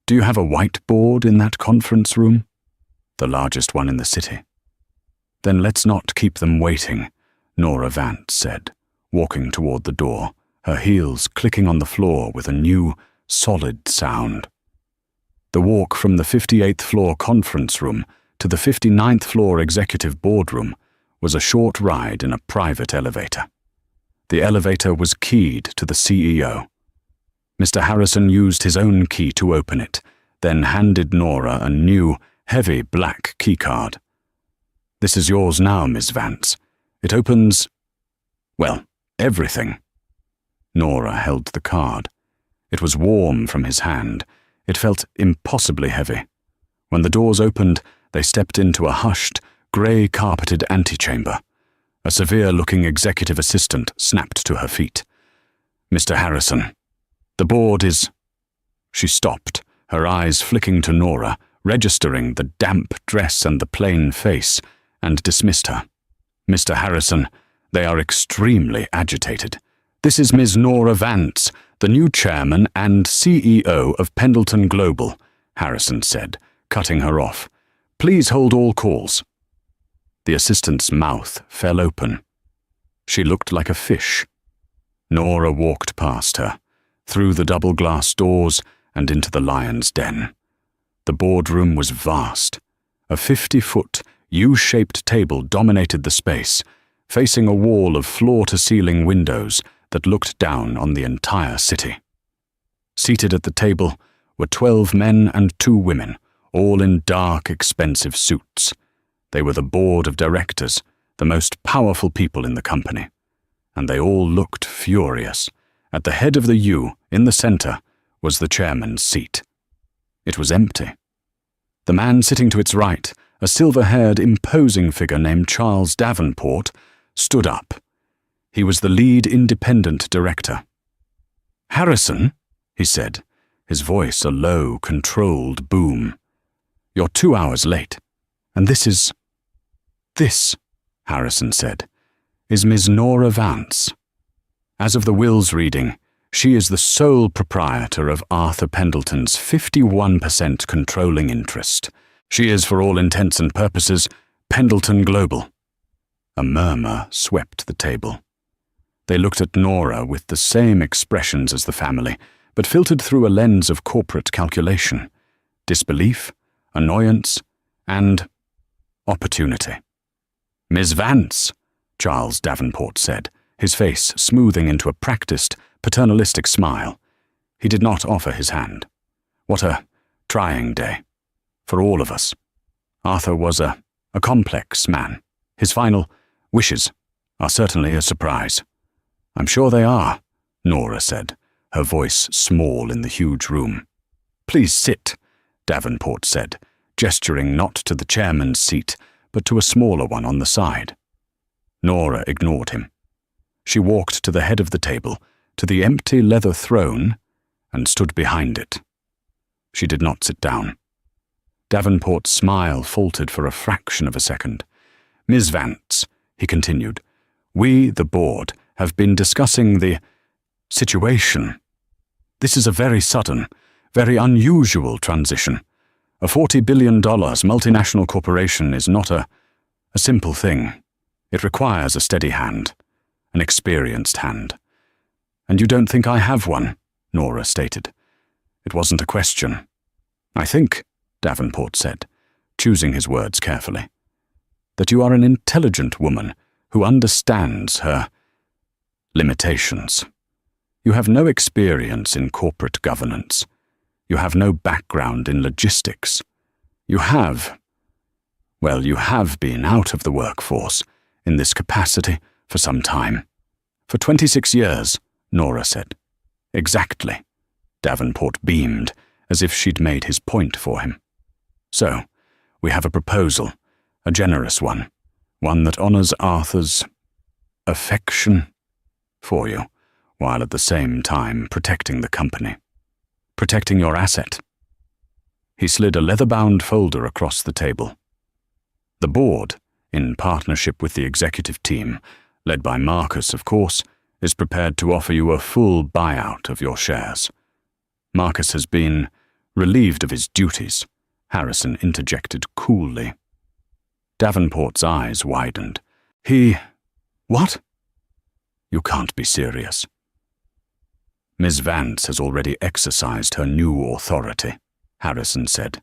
Speaker 1: do you have a whiteboard in that conference room?" "The largest one in the city." "Then let's not keep them waiting," Nora Vance said, walking toward the door, her heels clicking on the floor with a new, solid sound. The walk from the 58th floor conference room to the 59th floor executive boardroom was a short ride in a private elevator. The elevator was keyed to the CEO. Mr. Harrison used his own key to open it, then handed Nora a new, heavy black keycard. "This is yours now, Miss Vance. It opens, well, everything." Nora held the card. It was warm from his hand. It felt impossibly heavy. When the doors opened, they stepped into a hushed, grey-carpeted antechamber. A severe-looking executive assistant snapped to her feet. "Mr. Harrison, the board is—" She stopped, her eyes flicking to Nora, registering the damp dress and the plain face, and dismissed her. "Mr. Harrison, they are extremely agitated. This is Ms. Nora Vance, the new chairman and CEO of Pendleton Global," Harrison said, cutting her off. "Please hold all calls." The assistant's mouth fell open. She looked like a fish. Nora walked past her, through the double-glass doors and into the lion's den. The boardroom was vast. A 50-foot, U-shaped table dominated the space, facing a wall of floor-to-ceiling windows that looked down on the entire city. Seated at the table were 12 men and 2 women, all in dark, expensive suits. They were the board of directors, the most powerful people in the company. And they all looked furious. At the head of the U, in the center, was the chairman's seat. It was empty. The man sitting to its right, a silver-haired, imposing figure named Charles Davenport, stood up. He was the lead independent director. "Harrison," he said, his voice a low, controlled boom. "You're 2 hours late. And this," Harrison said, "is Ms. Nora Vance. As of the wills reading, she is the sole proprietor of Arthur Pendleton's 51% controlling interest. She is, for all intents and purposes, Pendleton Global." A murmur swept the table. They looked at Nora with the same expressions as the family, but filtered through a lens of corporate calculation, disbelief, annoyance, and opportunity. "Ms. Vance," Charles Davenport said, his face smoothing into a practiced, paternalistic smile. He did not offer his hand. "What a trying day. For all of us. Arthur was a complex man. His final wishes are certainly a surprise." "I'm sure they are," Nora said, her voice small in the huge room. "Please sit," Davenport said, gesturing not to the chairman's seat, but to a smaller one on the side. Nora ignored him. She walked to the head of the table, to the empty leather throne, and stood behind it. She did not sit down. Davenport's smile faltered for a fraction of a second. "Ms. Vance," he continued, "we, the board, have been discussing the situation. This is a very sudden, very unusual transition. A $40 billion multinational corporation is not a simple thing. It requires a steady hand, an experienced hand. And you don't think I have one," Nora stated. It wasn't a question. "I think," Davenport said, choosing his words carefully, "that you are an intelligent woman who understands her limitations. You have no experience in corporate governance. You have no background in logistics. You have been out of the workforce in this capacity for some time." "For 26 years, Nora said. "Exactly." Davenport beamed, as if she'd made his point for him. "So, we have a proposal, a generous one that honors Arthur's affection for you, while at the same time protecting the company, protecting your asset." He slid a leather-bound folder across the table. "The board, in partnership with the executive team, led by Marcus, of course, is prepared to offer you a full buyout of your shares." "Marcus has been relieved of his duties," Harrison interjected coolly. Davenport's eyes widened. What? "You can't be serious." "Ms. Vance has already exercised her new authority," Harrison said.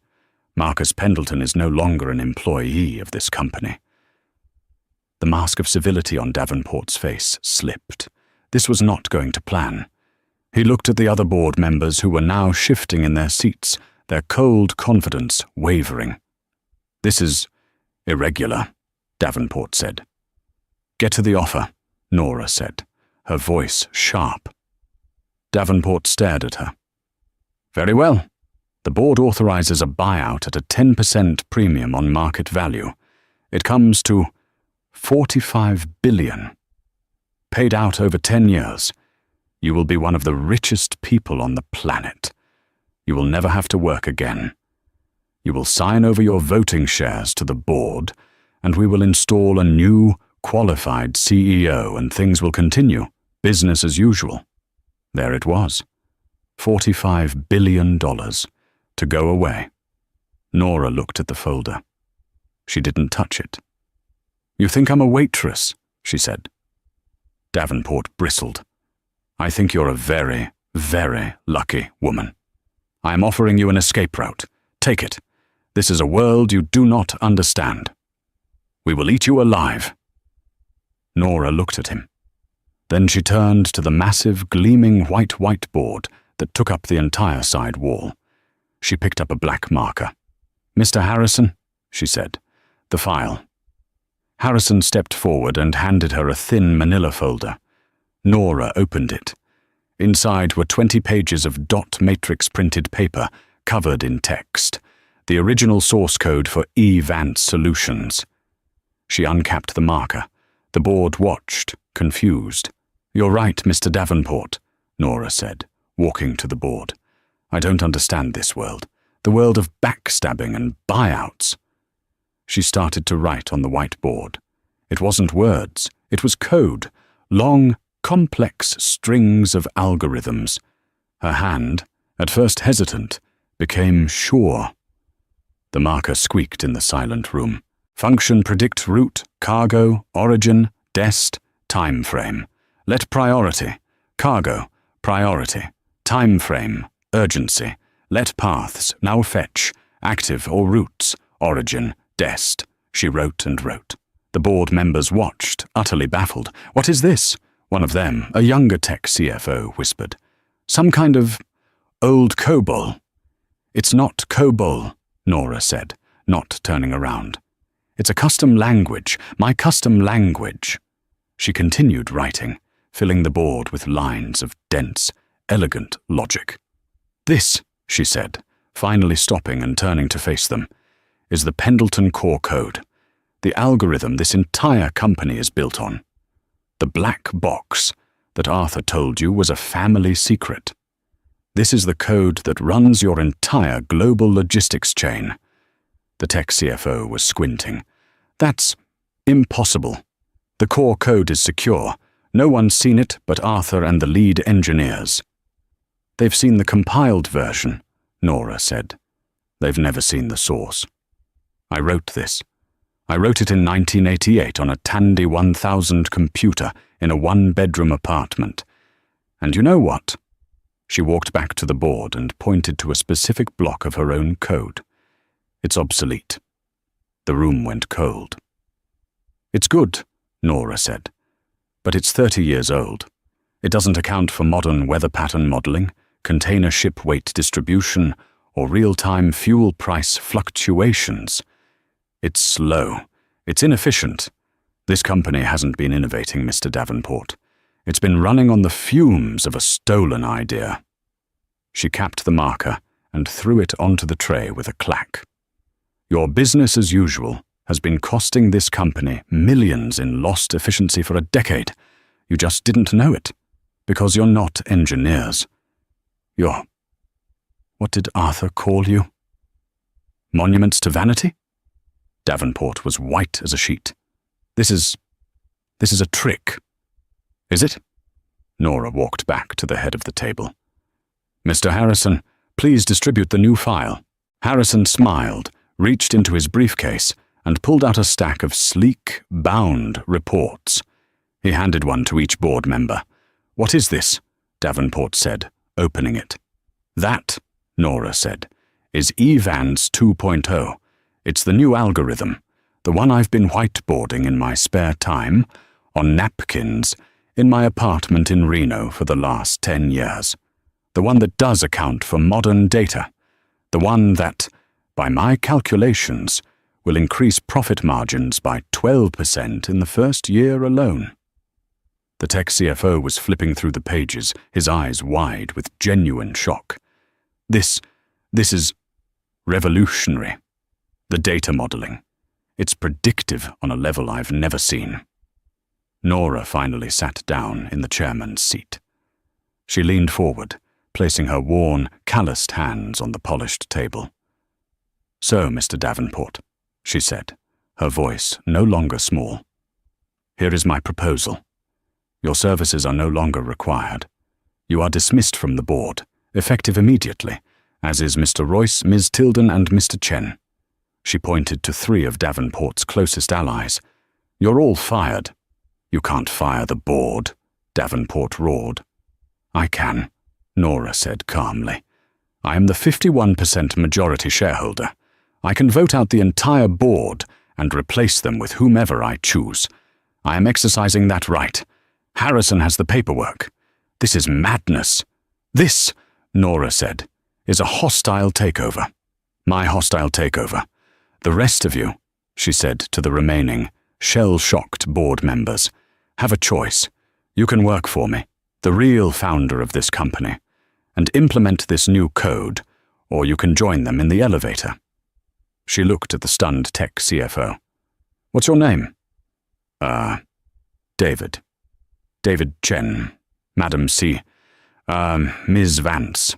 Speaker 1: "Marcus Pendleton is no longer an employee of this company." The mask of civility on Davenport's face slipped. This was not going to plan. He looked at the other board members who were now shifting in their seats, their cold confidence wavering. "This is irregular," Davenport said. "Get to the offer," Nora said, her voice sharp. Davenport stared at her. "Very well. The board authorizes a buyout at a 10% premium on market value. It comes to $45 billion. Paid out over 10 years. You will be one of the richest people on the planet. You will never have to work again. You will sign over your voting shares to the board, and we will install a new, qualified CEO, and things will continue, business as usual." There it was. $45 billion to go away. Nora looked at the folder. She didn't touch it. "You think I'm a waitress?" she said. Davenport bristled. "I think you're a very, very lucky woman. I am offering you an escape route. Take it. This is a world you do not understand. We will eat you alive." Nora looked at him. Then she turned to the massive, gleaming white whiteboard that took up the entire side wall. She picked up a black marker. "Mr. Harrison," she said, "the file." Harrison stepped forward and handed her a thin manila folder. Nora opened it. Inside were 20 pages of dot matrix printed paper covered in text, the original source code for E. Vance Solutions. She uncapped the marker. The board watched, confused. "You're right, Mr. Davenport," Nora said, walking to the board. "I don't understand this world, the world of backstabbing and buyouts." She started to write on the whiteboard. It wasn't words, it was code, long, complex strings of algorithms. Her hand, at first hesitant, became sure. The marker squeaked in the silent room. "Function predict route, cargo, origin, dest, time frame. Let priority, cargo, priority, time frame, urgency. Let paths, now fetch, active or routes, origin, dest." She wrote and wrote. The board members watched, utterly baffled. "What is this?" One of them, a younger tech CFO, whispered. "Some kind of old COBOL." "It's not COBOL," Nora said, not turning around. "It's a custom language, my custom language." She continued writing, filling the board with lines of dense, elegant logic. "This," she said, finally stopping and turning to face them, "is the Pendleton core code, the algorithm this entire company is built on. The black box that Arthur told you was a family secret. This is the code that runs your entire global logistics chain." The tech CFO was squinting. "That's impossible. The core code is secure. No one's seen it but Arthur and the lead engineers." "They've seen the compiled version," Nora said. "They've never seen the source. I wrote this. I wrote it in 1988 on a Tandy 1000 computer in a one-bedroom apartment. And you know what?" She walked back to the board and pointed to a specific block of her own code. "It's obsolete." The room went cold. "It's good," Nora said, "but it's 30 years old. It doesn't account for modern weather pattern modeling, container ship weight distribution, or real-time fuel price fluctuations. It's slow. It's inefficient. This company hasn't been innovating, Mr. Davenport. It's been running on the fumes of a stolen idea." She capped the marker and threw it onto the tray with a clack. "Your business as usual has been costing this company millions in lost efficiency for a decade. You just didn't know it, because you're not engineers. You're— what did Arthur call you? Monuments to vanity?" Davenport was white as a sheet. This is a trick." "Is it?" Nora walked back to the head of the table. "Mr. Harrison, please distribute the new file." Harrison smiled, reached into his briefcase, and pulled out a stack of sleek, bound reports. He handed one to each board member. "What is this?" Davenport said, opening it. "That," Nora said, "is EVANS 2.0. It's the new algorithm, the one I've been whiteboarding in my spare time, on napkins, in my apartment in Reno for the last 10 years. The one that does account for modern data. The one that, by my calculations, will increase profit margins by 12% in the first year alone." The tech CFO was flipping through the pages, his eyes wide with genuine shock. This is revolutionary. The data modeling. It's predictive on a level I've never seen. Nora finally sat down in the chairman's seat. She leaned forward, placing her worn, calloused hands on the polished table. "So, Mr. Davenport," she said, her voice no longer small, "here is my proposal. Your services are no longer required. You are dismissed from the board, effective immediately, as is Mr. Royce, Ms. Tilden, and Mr. Chen." She pointed to 3 of Davenport's closest allies. "You're all fired." "You can't fire the board," Davenport roared. "I can," Nora said calmly. "I am the 51% majority shareholder. I can vote out the entire board and replace them with whomever I choose. I am exercising that right. Harrison has the paperwork. This is madness. This," Nora said, "is a hostile takeover. My hostile takeover. The rest of you," she said to the remaining, shell-shocked board members, "have a choice. You can work for me, the real founder of this company, and implement this new code, or you can join them in the elevator." She looked at the stunned tech CFO. "What's your name?" David. David Chen. Madam C. Ms. Vance."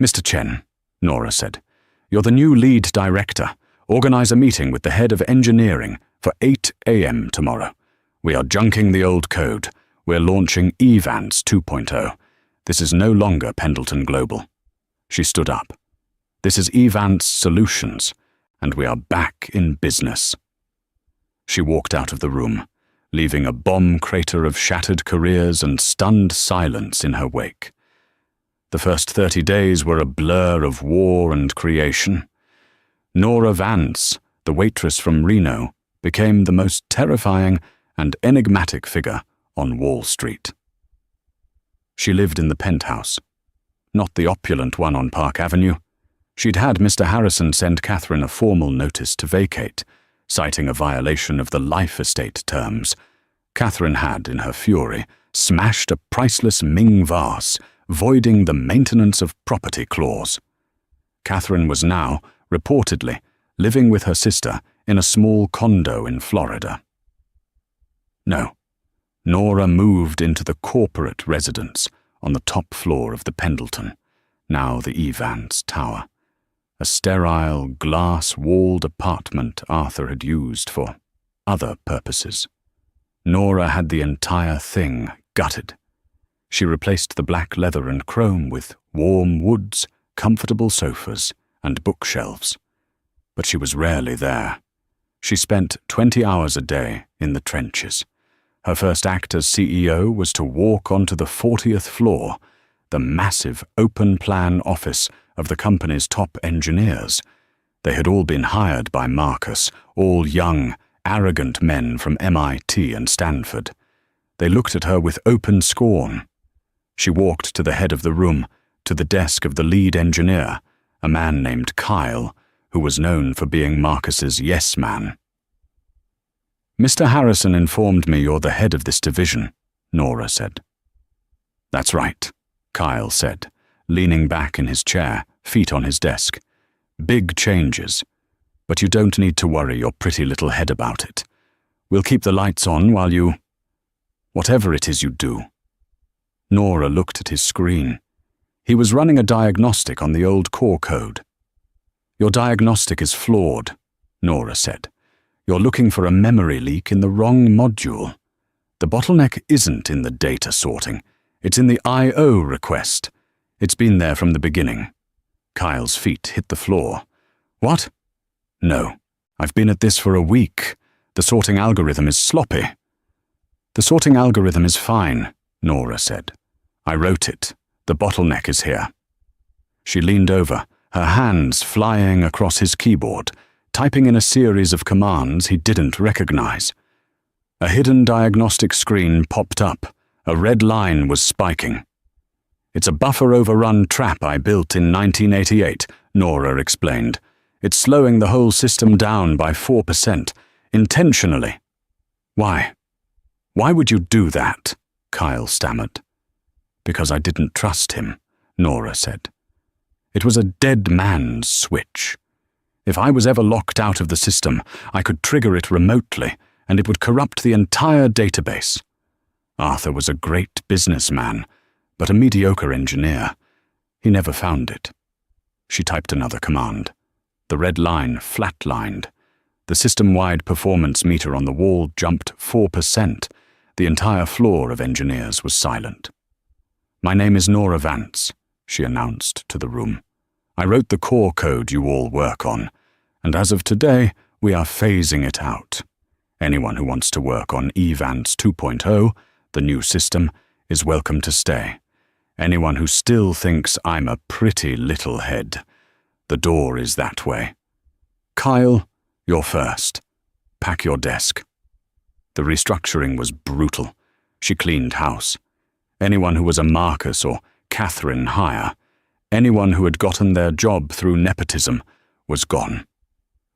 Speaker 1: "Mr. Chen," Nora said, "you're the new lead director. Organize a meeting with the head of engineering for 8 a.m. tomorrow. We are junking the old code. We're launching EVANS 2.0. This is no longer Pendleton Global." She stood up. "This is EVANS Solutions, and we are back in business." She walked out of the room, leaving a bomb crater of shattered careers and stunned silence in her wake. The first 30 days were a blur of war and creation. Nora Vance, the waitress from Reno, became the most terrifying and enigmatic figure on Wall Street. She lived in the penthouse, not the opulent one on Park Avenue. She'd had Mr. Harrison send Catherine a formal notice to vacate, citing a violation of the life estate terms. Catherine had, in her fury, smashed a priceless Ming vase, voiding the maintenance of property clause. Catherine was now, reportedly, living with her sister in a small condo in Florida. No, Nora moved into the corporate residence on the top floor of the Pendleton, now the Evans Tower, a sterile, glass-walled apartment Arthur had used for other purposes. Nora had the entire thing gutted. She replaced the black leather and chrome with warm woods, comfortable sofas, and bookshelves. But she was rarely there. She spent 20 hours a day in the trenches. Her first act as CEO was to walk onto the 40th floor, the massive open-plan office of the company's top engineers. They had all been hired by Marcus, all young, arrogant men from MIT and Stanford. They looked at her with open scorn. She walked to the head of the room, to the desk of the lead engineer, a man named Kyle, who was known for being Marcus's yes-man. "Mr. Harrison informed me you're the head of this division," Nora said. "That's right," Kyle said, leaning back in his chair, feet on his desk. Big changes. But you don't need to worry your pretty little head about it. We'll keep the lights on while you... whatever it is you do. Nora looked at his screen. He was running a diagnostic on the old core code. Your diagnostic is flawed, Nora said. You're looking for a memory leak in the wrong module. The bottleneck isn't in the data sorting. It's in the I/O request. It's been there from the beginning. Kyle's feet hit the floor. What? No. I've been at this for a week. The sorting algorithm is sloppy. The sorting algorithm is fine, Nora said. I wrote it. The bottleneck is here. She leaned over, her hands flying across his keyboard, typing in a series of commands he didn't recognize. A hidden diagnostic screen popped up. A red line was spiking. It's a buffer overrun trap I built in 1988, Nora explained. It's slowing the whole system down by 4%, intentionally. Why? Why would you do that? Kyle stammered. Because I didn't trust him, Nora said. It was a dead man's switch. If I was ever locked out of the system, I could trigger it remotely, and it would corrupt the entire database. Arthur was a great businessman, but a mediocre engineer. He never found it. She typed another command. The red line flatlined. The system-wide performance meter on the wall jumped 4%. The entire floor of engineers was silent. My name is Nora Vance, she announced to the room. I wrote the core code you all work on, and as of today, we are phasing it out. Anyone who wants to work on eVance 2.0, the new system, is welcome to stay. Anyone who still thinks I'm a pretty little head, the door is that way. Kyle, you're first. Pack your desk. The restructuring was brutal. She cleaned house. Anyone who was a Marcus or Catherine hire, anyone who had gotten their job through nepotism, was gone.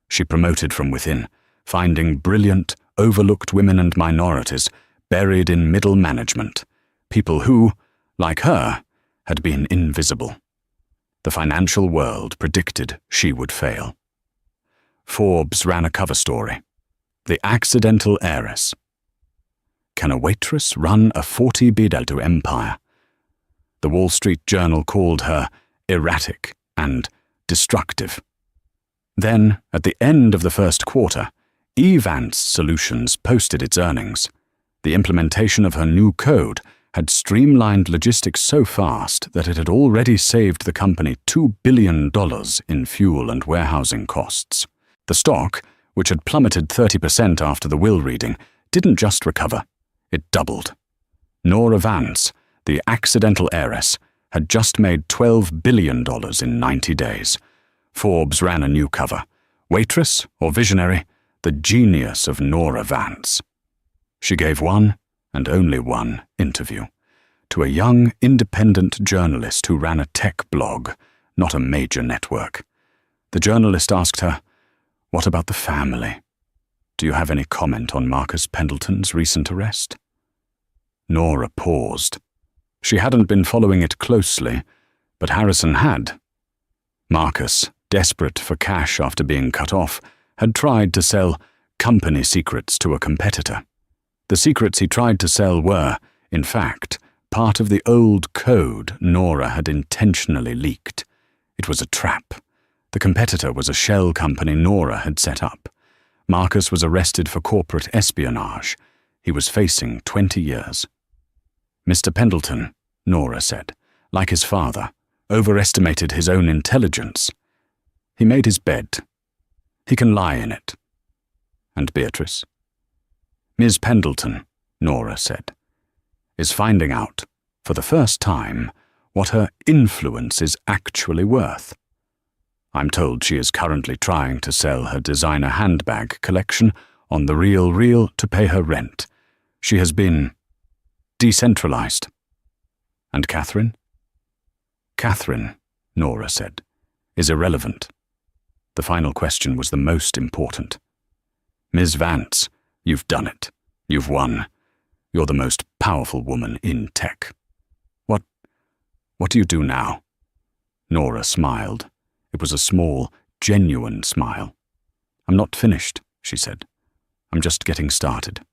Speaker 1: She promoted from within, finding brilliant, overlooked women and minorities buried in middle management, people who, like her, had been invisible. The financial world predicted she would fail. Forbes ran a cover story. The Accidental Heiress. Can a waitress run a 40-bidalto empire? The Wall Street Journal called her erratic and destructive. Then, at the end of the first quarter, eVance Solutions posted its earnings. The implementation of her new code had streamlined logistics so fast that it had already saved the company $2 billion in fuel and warehousing costs. The stock, which had plummeted 30% after the will reading, didn't just recover. It doubled. Nora Vance, the accidental heiress, had just made $12 billion in 90 days. Forbes ran a new cover. Waitress or visionary, the genius of Nora Vance. She gave one, and only one, interview to a young, independent journalist who ran a tech blog, not a major network. The journalist asked her, "What about the family? Do you have any comment on Marcus Pendleton's recent arrest?" Nora paused. She hadn't been following it closely, but Harrison had. Marcus, desperate for cash after being cut off, had tried to sell company secrets to a competitor. The secrets he tried to sell were, in fact, part of the old code Nora had intentionally leaked. It was a trap. The competitor was a shell company Nora had set up. Marcus was arrested for corporate espionage. He was facing 20 years. Mr. Pendleton, Nora said, like his father, overestimated his own intelligence. He made his bed. He can lie in it. And Beatrice? Ms. Pendleton, Nora said, is finding out, for the first time, what her influence is actually worth. I'm told she is currently trying to sell her designer handbag collection on The Real to pay her rent. She has been decentralized. And Catherine? Catherine, Nora said, is irrelevant. The final question was the most important. Ms. Vance, you've done it. You've won. You're the most powerful woman in tech. What do you do now? Nora smiled. It was a small, genuine smile. "I'm not finished," she said. "I'm just getting started."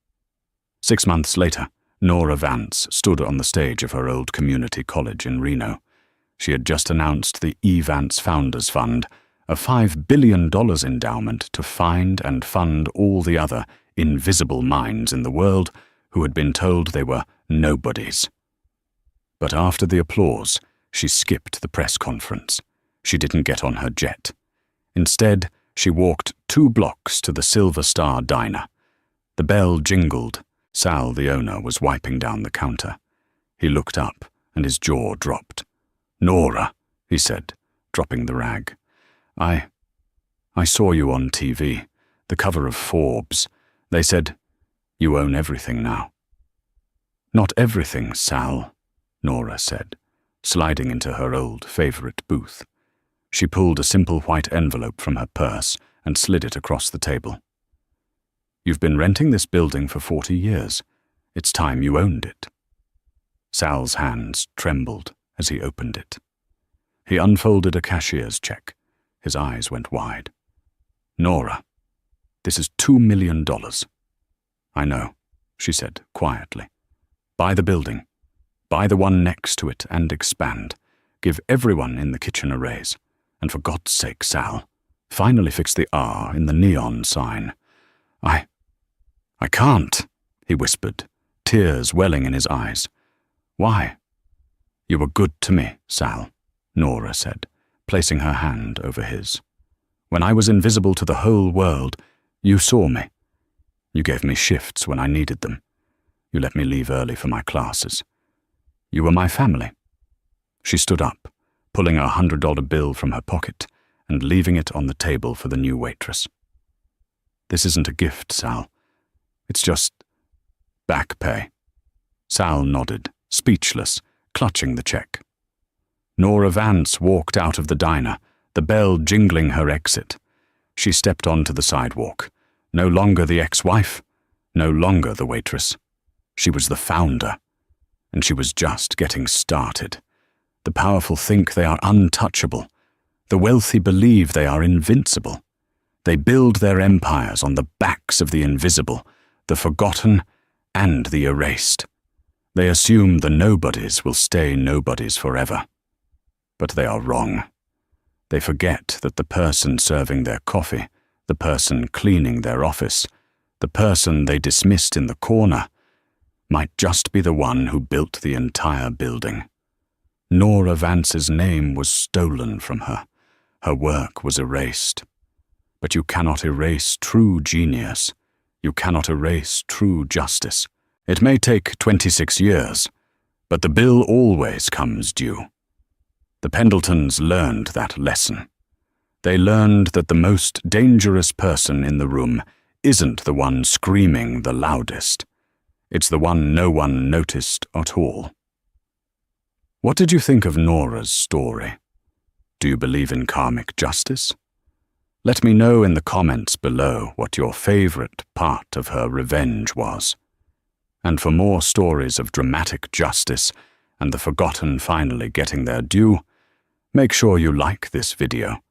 Speaker 1: 6 months later, Nora Vance stood on the stage of her old community college in Reno. She had just announced the E. Vance Founders Fund, a $5 billion endowment to find and fund all the other invisible minds in the world who had been told they were nobodies. But after the applause, she skipped the press conference. She didn't get on her jet. Instead, she walked 2 blocks to the Silver Star Diner. The bell jingled. Sal, the owner, was wiping down the counter. He looked up, and his jaw dropped. "Nora," he said, dropping the rag. I saw you on TV, the cover of Forbes. They said, you own everything now." "Not everything, Sal," Nora said, sliding into her old favorite booth. She pulled a simple white envelope from her purse and slid it across the table. "You've been renting this building for 40 years. It's time you owned it." Sal's hands trembled as he opened it. He unfolded a cashier's check. His eyes went wide. "Nora, this is $2 million. "I know," she said quietly. "Buy the building. Buy the one next to it and expand. Give everyone in the kitchen a raise. And for God's sake, Sal, finally fix the R in the neon sign." I can't," he whispered, tears welling in his eyes. "Why?" "You were good to me, Sal," Nora said, placing her hand over his. "When I was invisible to the whole world, you saw me. You gave me shifts when I needed them. You let me leave early for my classes. You were my family." She stood up, pulling a $100 bill from her pocket and leaving it on the table for the new waitress. "This isn't a gift, Sal. It's just back pay." Sal nodded, speechless, clutching the check. Nora Vance walked out of the diner, the bell jingling her exit. She stepped onto the sidewalk. No longer the ex-wife, no longer the waitress. She was the founder, and she was just getting started. The powerful think they are untouchable. The wealthy believe they are invincible. They build their empires on the backs of the invisible, the forgotten, and the erased. They assume the nobodies will stay nobodies forever. But they are wrong. They forget that the person serving their coffee, the person cleaning their office, the person they dismissed in the corner, might just be the one who built the entire building. Nora Vance's name was stolen from her. Her work was erased. But you cannot erase true genius. You cannot erase true justice. It may take 26 years, but the bill always comes due. The Pendletons learned that lesson. They learned that the most dangerous person in the room isn't the one screaming the loudest. It's the one no one noticed at all. What did you think of Nora's story? Do you believe in karmic justice? Let me know in the comments below what your favorite part of her revenge was. And for more stories of dramatic justice and the forgotten finally getting their due, make sure you like this video,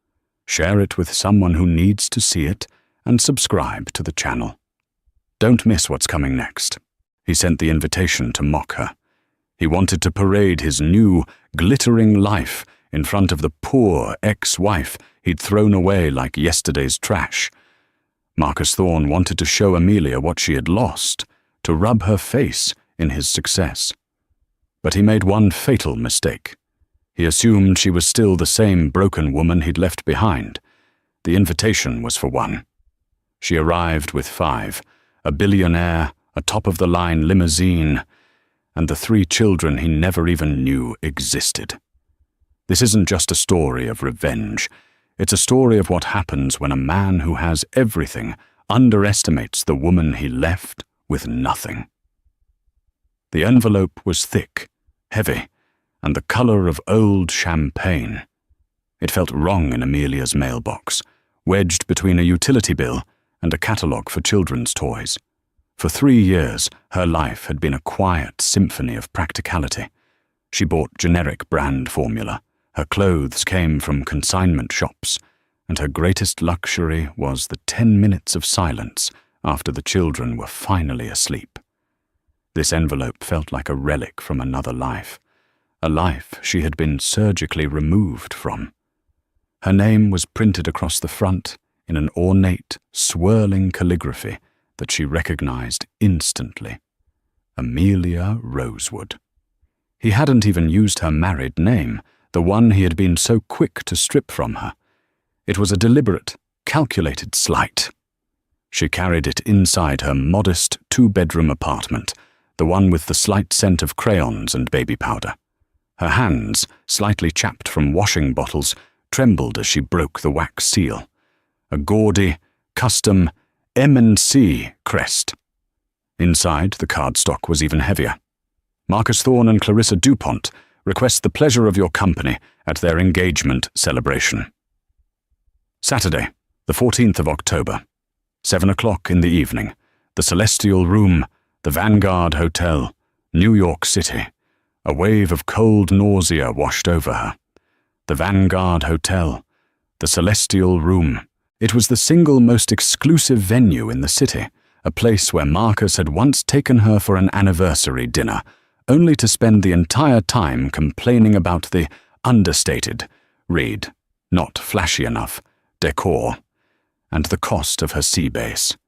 Speaker 1: share it with someone who needs to see it, and subscribe to the channel. Don't miss what's coming next. He sent the invitation to mock her. He wanted to parade his new, glittering life in front of the poor ex-wife he'd thrown away like yesterday's trash. Marcus Thorne wanted to show Amelia what she had lost, to rub her face in his success. But he made one fatal mistake. He assumed she was still the same broken woman he'd left behind. The invitation was for one. She arrived with 5, a billionaire, a top-of-the-line limousine, and the 3 children he never even knew existed. This isn't just a story of revenge. It's a story of what happens when a man who has everything underestimates the woman he left with nothing. The envelope was thick, heavy, and the color of old champagne. It felt wrong in Amelia's mailbox, wedged between a utility bill and a catalogue for children's toys. For 3 years, her life had been a quiet symphony of practicality. She bought generic brand formula. Her clothes came from consignment shops, and her greatest luxury was the 10 minutes of silence after the children were finally asleep. This envelope felt like a relic from another life, a life she had been surgically removed from. Her name was printed across the front in an ornate, swirling calligraphy that she recognized instantly. Amelia Rosewood. He hadn't even used her married name, the one he had been so quick to strip from her. It was a deliberate, calculated slight. She carried it inside her modest 2-bedroom apartment, the one with the slight scent of crayons and baby powder. Her hands, slightly chapped from washing bottles, trembled as she broke the wax seal. A gaudy, custom M&C crest. Inside, the cardstock was even heavier. Marcus Thorne and Clarissa DuPont request the pleasure of your company at their engagement celebration. Saturday, the 14th of October, 7 o'clock in the evening, the Celestial Room, the Vanguard Hotel, New York City. A wave of cold nausea washed over her. The Vanguard Hotel, the Celestial Room. It was the single most exclusive venue in the city, a place where Marcus had once taken her for an anniversary dinner, only to spend the entire time complaining about the understated, read, not flashy enough, decor, and the cost of her sea base.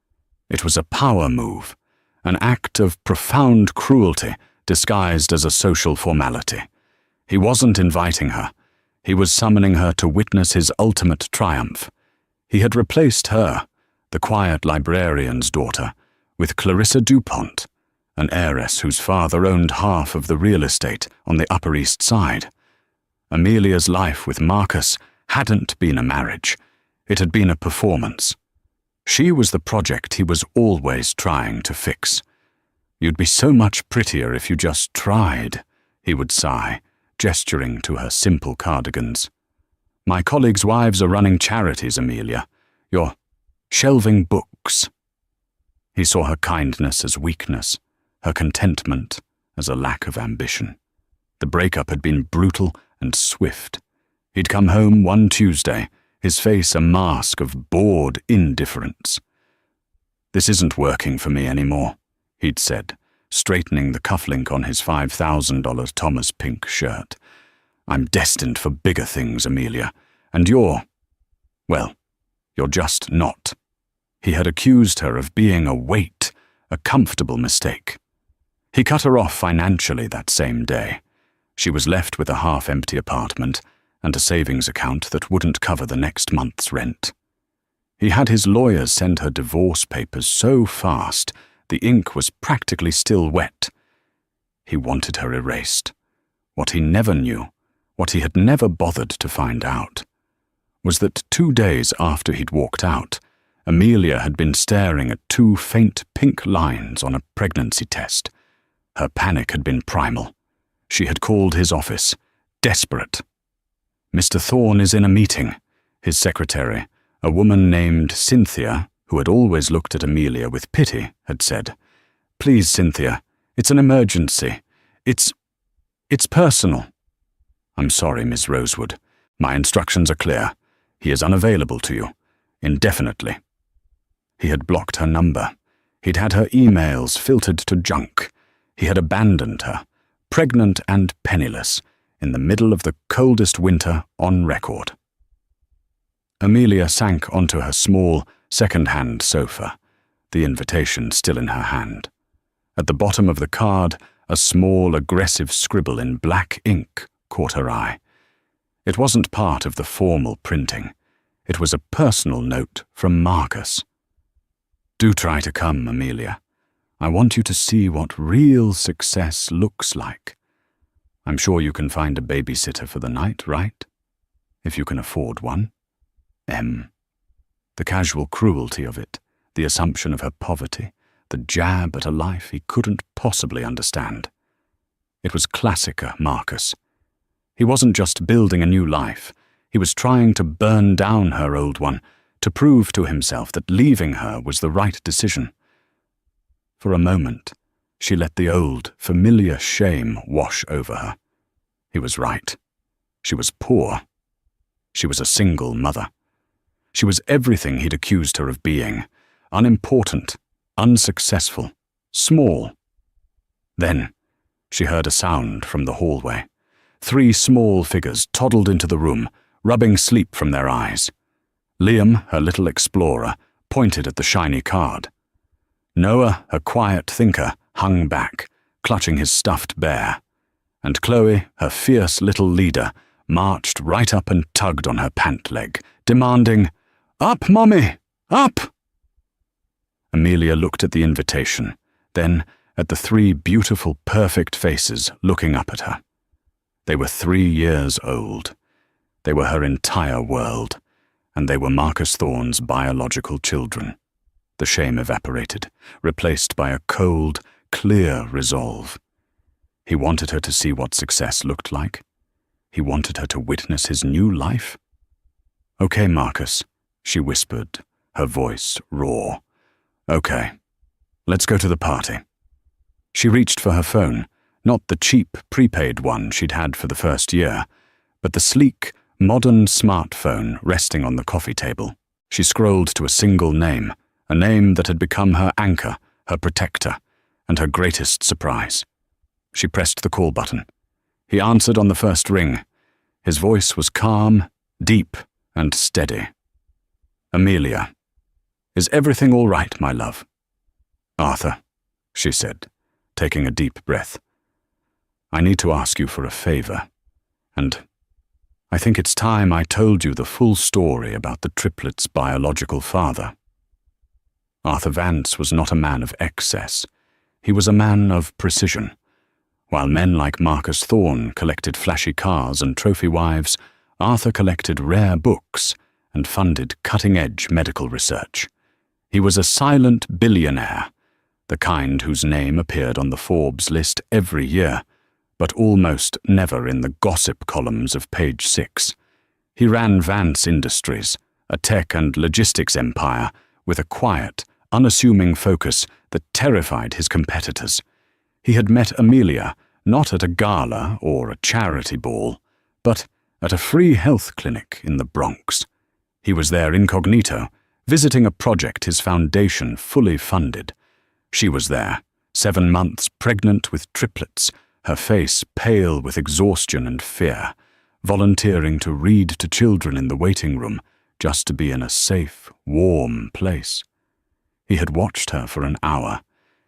Speaker 1: It was a power move, an act of profound cruelty disguised as a social formality. He wasn't inviting her. He was summoning her to witness his ultimate triumph. He had replaced her, the quiet librarian's daughter, with Clarissa DuPont, an heiress whose father owned half of the real estate on the Upper East Side. Amelia's life with Marcus hadn't been a marriage. It had been a performance. She was the project he was always trying to fix. You'd be so much prettier if you just tried, he would sigh, gesturing to her simple cardigans. My colleagues' wives are running charities, Amelia. You're shelving books. He saw her kindness as weakness, her contentment as a lack of ambition. The breakup had been brutal and swift. He'd come home one Tuesday, his face a mask of bored indifference. This isn't working for me anymore, he'd said, straightening the cufflink on his $5,000 Thomas Pink shirt. I'm destined for bigger things, Amelia, and you're just not. He had accused her of being a weight, a comfortable mistake. He cut her off financially that same day. She was left with a half-empty apartment and a savings account that wouldn't cover the next month's rent. He had his lawyers send her divorce papers so fast the ink was practically still wet. He wanted her erased. What he never knew, what he had never bothered to find out, was that 2 days after he'd walked out, Amelia had been staring at 2 faint pink lines on a pregnancy test. Her panic had been primal. She had called his office, desperate. Mr. Thorne is in a meeting. His secretary, a woman named Cynthia, who had always looked at Amelia with pity, had said, Please, Cynthia, it's an emergency. It's personal. I'm sorry, Miss Rosewood. My instructions are clear. He is unavailable to you, indefinitely. He had blocked her number. He'd had her emails filtered to junk. He had abandoned her, pregnant and penniless, in the middle of the coldest winter on record. Amelia sank onto her small, second-hand sofa, the invitation still in her hand. At the bottom of the card, a small, aggressive scribble in black ink caught her eye. It wasn't part of the formal printing. It was a personal note from Marcus. Do try to come, Amelia. I want you to see what real success looks like. I'm sure you can find a babysitter for the night, right? If you can afford one. M. The casual cruelty of it, the assumption of her poverty, the jab at a life he couldn't possibly understand. It was classica Marcus. He wasn't just building a new life. He was trying to burn down her old one, to prove to himself that leaving her was the right decision. For a moment, she let the old, familiar shame wash over her. He was right. She was poor. She was a single mother. She was everything he'd accused her of being: unimportant, unsuccessful, small. Then she heard a sound from the hallway. 3 small figures toddled into the room, rubbing sleep from their eyes. Liam, her little explorer, pointed at the shiny card. Noah, her quiet thinker, hung back, clutching his stuffed bear. And Chloe, her fierce little leader, marched right up and tugged on her pant leg, demanding, "Up, Mommy! Up!" Amelia looked at the invitation, then at the 3 beautiful, perfect faces looking up at her. They were 3 years old. They were her entire world, and they were Marcus Thorne's biological children. The shame evaporated, replaced by a cold, clear resolve. He wanted her to see what success looked like. He wanted her to witness his new life. "Okay, Marcus," she whispered, her voice raw. "Okay, let's go to the party." She reached for her phone, not the cheap, prepaid one she'd had for the first year, but the sleek, modern smartphone resting on the coffee table. She scrolled to a single name, a name that had become her anchor, her protector, and her greatest surprise. She pressed the call button. He answered on the first ring. His voice was calm, deep, and steady. "Amelia, is everything all right, my love?" "Arthur," she said, taking a deep breath. "I need to ask you for a favor, and I think it's time I told you the full story about the triplets' biological father." Arthur Vance was not a man of excess. He was a man of precision. While men like Marcus Thorne collected flashy cars and trophy wives, Arthur collected rare books and funded cutting-edge medical research. He was a silent billionaire, the kind whose name appeared on the Forbes list every year, but almost never in the gossip columns of page 6. He ran Vance Industries, a tech and logistics empire with a quiet, unassuming focus that terrified his competitors. He had met Amelia not at a gala or a charity ball, but at a free health clinic in the Bronx. He was there incognito, visiting a project his foundation fully funded. She was there, 7 months pregnant with triplets, her face pale with exhaustion and fear, volunteering to read to children in the waiting room just to be in a safe, warm place. He had watched her for an hour.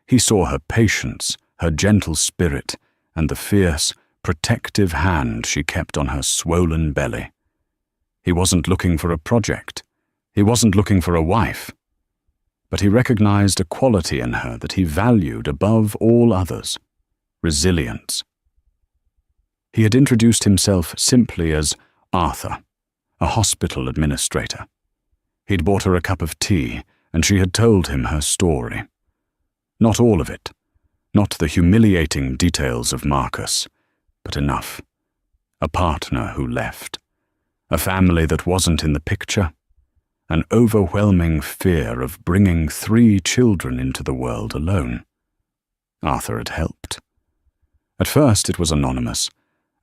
Speaker 1: He saw her patience, her gentle spirit, and the fierce, protective hand she kept on her swollen belly. He wasn't looking for a project. He wasn't looking for a wife. But he recognized a quality in her that he valued above all others: resilience. He had introduced himself simply as Arthur, a hospital administrator. He'd bought her a cup of tea, and she had told him her story. Not all of it, not the humiliating details of Marcus, but enough. A partner who left, a family that wasn't in the picture, an overwhelming fear of bringing 3 children into the world alone. Arthur had helped. At first it was anonymous.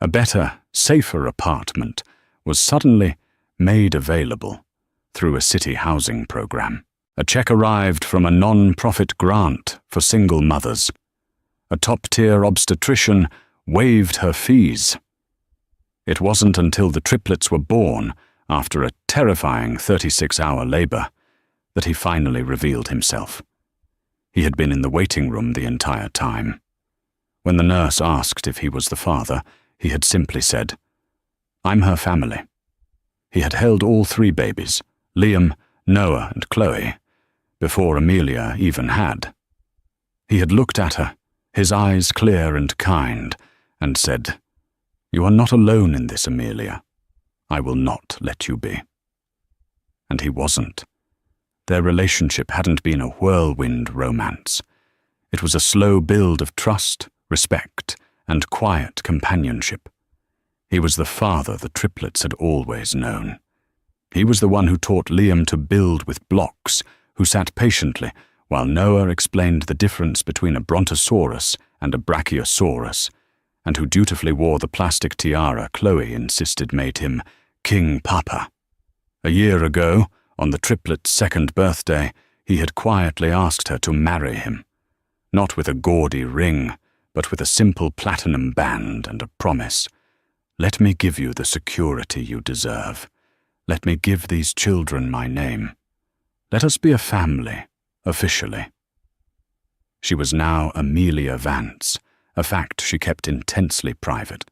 Speaker 1: A better, safer apartment was suddenly made available through a city housing program. A check arrived from a non-profit grant for single mothers. A top-tier obstetrician waived her fees. It wasn't until the triplets were born, after a terrifying 36-hour labor, that he finally revealed himself. He had been in the waiting room the entire time. When the nurse asked if he was the father, he had simply said, "I'm her family." He had held all 3 babies, Liam, Noah, and Chloe, before Amelia even had. He had looked at her, his eyes clear and kind, and said, "You are not alone in this, Amelia. I will not let you be." And he wasn't. Their relationship hadn't been a whirlwind romance. It was a slow build of trust, respect, and quiet companionship. He was the father the triplets had always known. He was the one who taught Liam to build with blocks, who sat patiently while Noah explained the difference between a brontosaurus and a brachiosaurus, and who dutifully wore the plastic tiara Chloe insisted made him King Papa. A year ago, on the triplets' second birthday, he had quietly asked her to marry him, not with a gaudy ring, but with a simple platinum band and a promise. Let me give you the security you deserve. Let me give these children my name. Let us be a family, officially. She was now Amelia Vance, a fact she kept intensely private.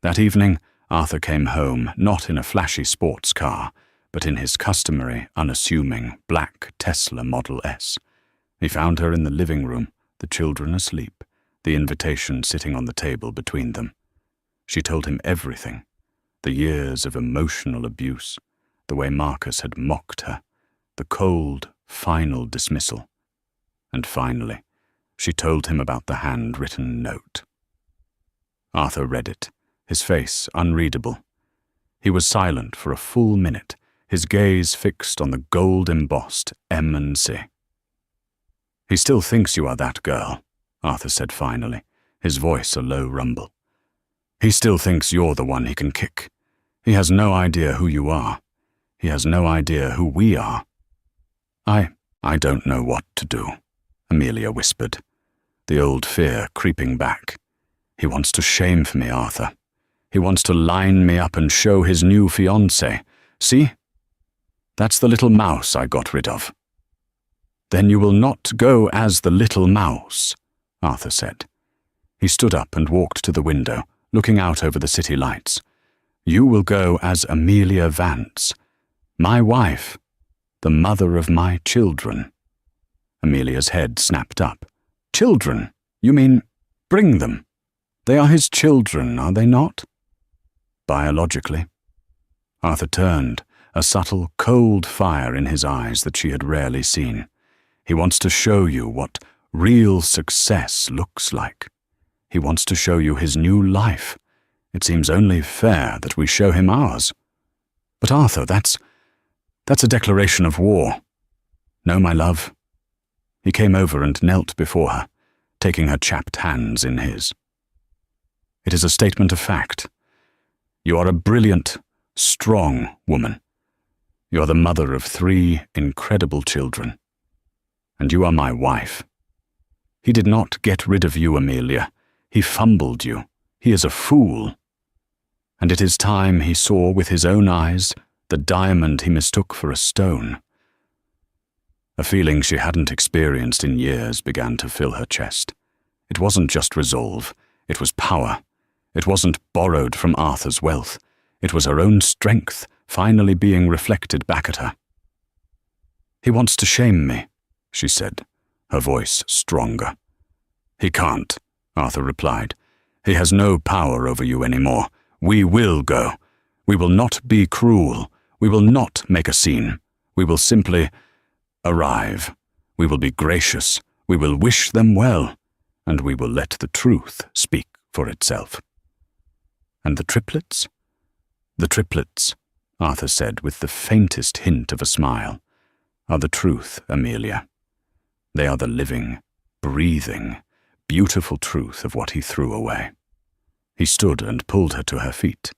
Speaker 1: That evening, Arthur came home not in a flashy sports car, but in his customary, unassuming, black Tesla Model S. He found her in the living room, the children asleep, the invitation sitting on the table between them. She told him everything, the years of emotional abuse, the way Marcus had mocked her, the cold, final dismissal. And finally, she told him about the handwritten note. Arthur read it, his face unreadable. He was silent for a full minute, his gaze fixed on the gold-embossed M&C. He still thinks you are that girl, Arthur said finally, his voice a low rumble. He still thinks you're the one he can kick. He has no idea who you are. He has no idea who we are. I don't know what to do, Amelia whispered, the old fear creeping back. He wants to shame me, Arthur. He wants to line me up and show his new fiancée. See? That's the little mouse I got rid of. Then you will not go as the little mouse, Arthur said. He stood up and walked to the window, looking out over the city lights. You will go as Amelia Vance, my wife, the mother of my children. Amelia's head snapped up. Children? You mean, bring them. They are his children, are they not? Biologically. Arthur turned, a subtle, cold fire in his eyes that she had rarely seen. He wants to show you what real success looks like. He wants to show you his new life. It seems only fair that we show him ours. But Arthur, that's a declaration of war. No, my love. He came over and knelt before her, taking her chapped hands in his. It is a statement of fact. You are a brilliant, strong woman. You are the mother of 3 incredible children. And you are my wife. He did not get rid of you, Amelia. He fumbled you. He is a fool. And it is time he saw with his own eyes the diamond he mistook for a stone. A feeling she hadn't experienced in years began to fill her chest. It wasn't just resolve, it was power. It wasn't borrowed from Arthur's wealth. It was her own strength finally being reflected back at her. He wants to shame me, she said, her voice stronger. He can't, Arthur replied. He has no power over you anymore. We will go. We will not be cruel. We will not make a scene. We will simply arrive. We will be gracious. We will wish them well. And we will let the truth speak for itself. And the triplets? The triplets, Arthur said with the faintest hint of a smile, are the truth, Amelia. They are the living, breathing, beautiful truth of what he threw away. He stood and pulled her to her feet.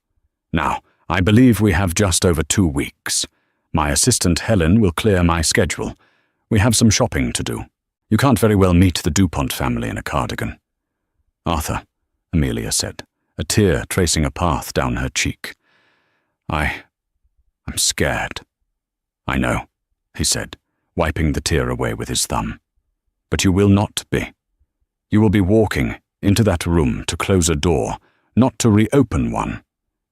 Speaker 1: Now, I believe we have just over 2 weeks. My assistant Helen will clear my schedule. We have some shopping to do. You can't very well meet the DuPont family in a cardigan. Arthur, Amelia said, a tear tracing a path down her cheek. I'm scared. I know, he said, wiping the tear away with his thumb. But you will not be. You will be walking into that room to close a door, not to reopen one,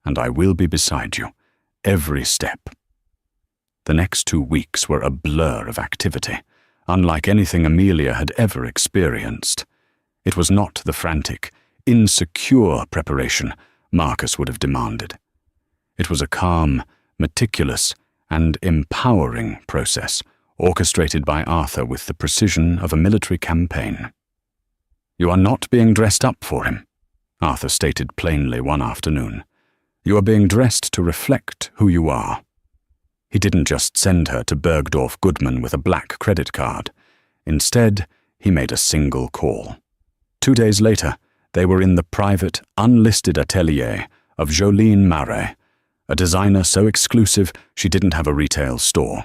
Speaker 1: and I will be beside you, every step. The next 2 weeks were a blur of activity, unlike anything Amelia had ever experienced. It was not the frantic, insecure preparation Marcus would have demanded. It was a calm, meticulous, and empowering process, orchestrated by Arthur with the precision of a military campaign. You are not being dressed up for him, Arthur stated plainly one afternoon. You are being dressed to reflect who you are. He didn't just send her to Bergdorf Goodman with a black credit card. Instead, he made a single call. 2 days later, They were in the private, unlisted atelier of Jolene Marais, a designer so exclusive she didn't have a retail store.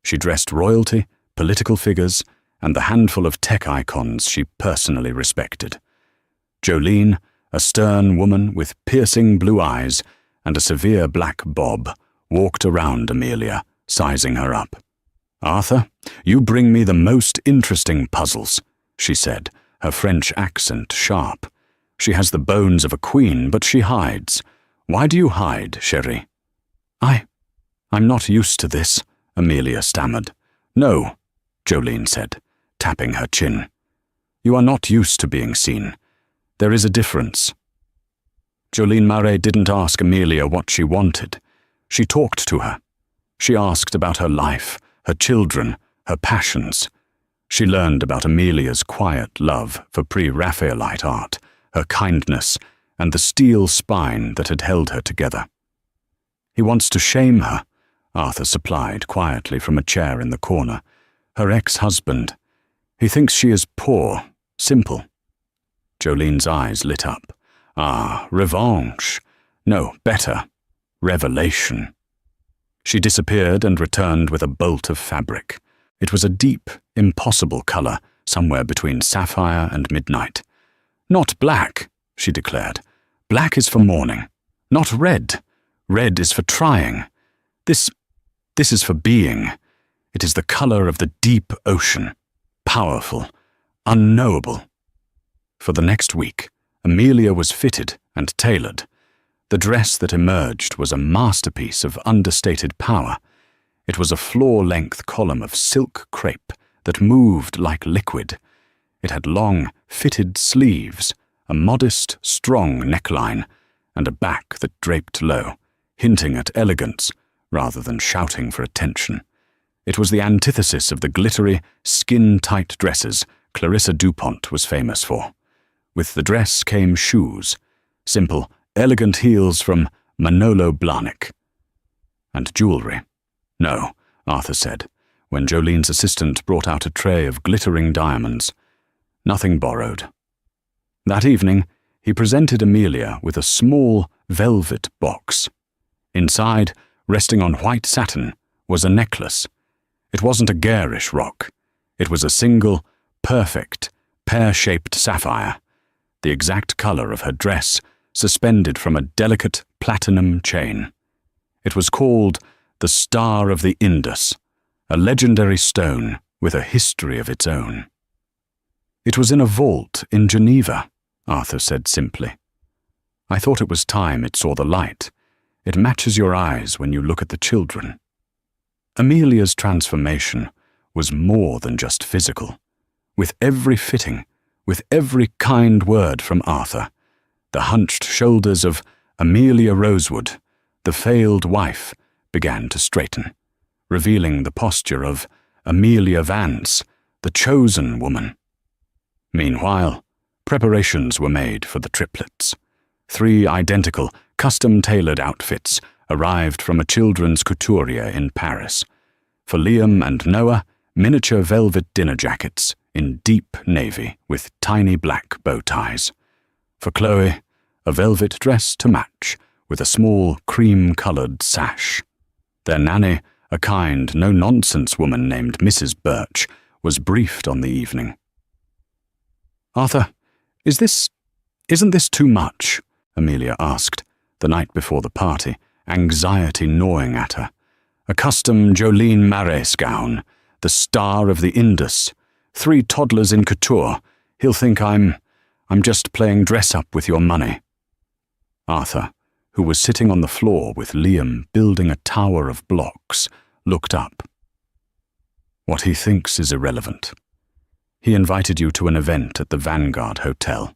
Speaker 1: She dressed royalty, political figures, and the handful of tech icons she personally respected. Jolene, a stern woman with piercing blue eyes and a severe black bob, walked around Amelia, sizing her up. "Arthur, you bring me the most interesting puzzles," she said, her French accent sharp. "She has the bones of a queen, but she hides. Why do you hide, chérie?" I'm not used to this," Amelia stammered. "No," Jolene said, tapping her chin. "You are not used to being seen. There is a difference." Jolene Marais didn't ask Amelia what she wanted. She talked to her. She asked about her life, her children, her passions. She learned about Amelia's quiet love for pre-Raphaelite art, her kindness, and the steel spine that had held her together. "He wants to shame her," Arthur supplied quietly from a chair in the corner. "Her ex-husband. He thinks she is poor, simple." Jolene's eyes lit up. "Ah, revanche. No, better. Revelation." She disappeared and returned with a bolt of fabric. It was a deep, impossible color, somewhere between sapphire and midnight. "Not black," she declared. "Black is for mourning. Not red. Red is for trying. This is for being. It is the color of the deep ocean. Powerful. Unknowable." For the next week, Amelia was fitted and tailored. The dress that emerged was a masterpiece of understated power. It was a floor-length column of silk crepe that moved like liquid. It had long, fitted sleeves, a modest, strong neckline, and a back that draped low, hinting at elegance rather than shouting for attention. It was the antithesis of the glittery, skin-tight dresses Clarissa Dupont was famous for. With the dress came shoes, simple, elegant heels from Manolo Blahnik. And jewelry. "No," Arthur said, when Jolene's assistant brought out a tray of glittering diamonds. "Nothing borrowed." That evening, he presented Amelia with a small velvet box. Inside, resting on white satin, was a necklace. It wasn't a garish rock. It was a single, perfect, pear-shaped sapphire, the exact color of her dress, suspended from a delicate platinum chain. It was called the Star of the Indus, a legendary stone with a history of its own. "It was in a vault in Geneva," Arthur said simply. "I thought it was time it saw the light. It matches your eyes when you look at the children." Amelia's transformation was more than just physical. With every fitting, with every kind word from Arthur, the hunched shoulders of Amelia Rosewood, the failed wife, began to straighten, revealing the posture of Amelia Vance, the chosen woman. Meanwhile, preparations were made for the triplets. 3 identical, custom-tailored outfits arrived from a children's couturier in Paris. For Liam and Noah, miniature velvet dinner jackets in deep navy with tiny black bow ties. For Chloe, a velvet dress to match with a small cream-colored sash. Their nanny, a kind, no-nonsense woman named Mrs. Birch, was briefed on the evening. "Arthur, isn't this too much?" Amelia asked, the night before the party, anxiety gnawing at her. "A custom Jolene Marais gown, the Star of the Indus, 3 toddlers in couture. He'll think I'm just playing dress-up with your money." Arthur, who was sitting on the floor with Liam building a tower of blocks, looked up. "What he thinks is irrelevant. He invited you to an event at the Vanguard Hotel.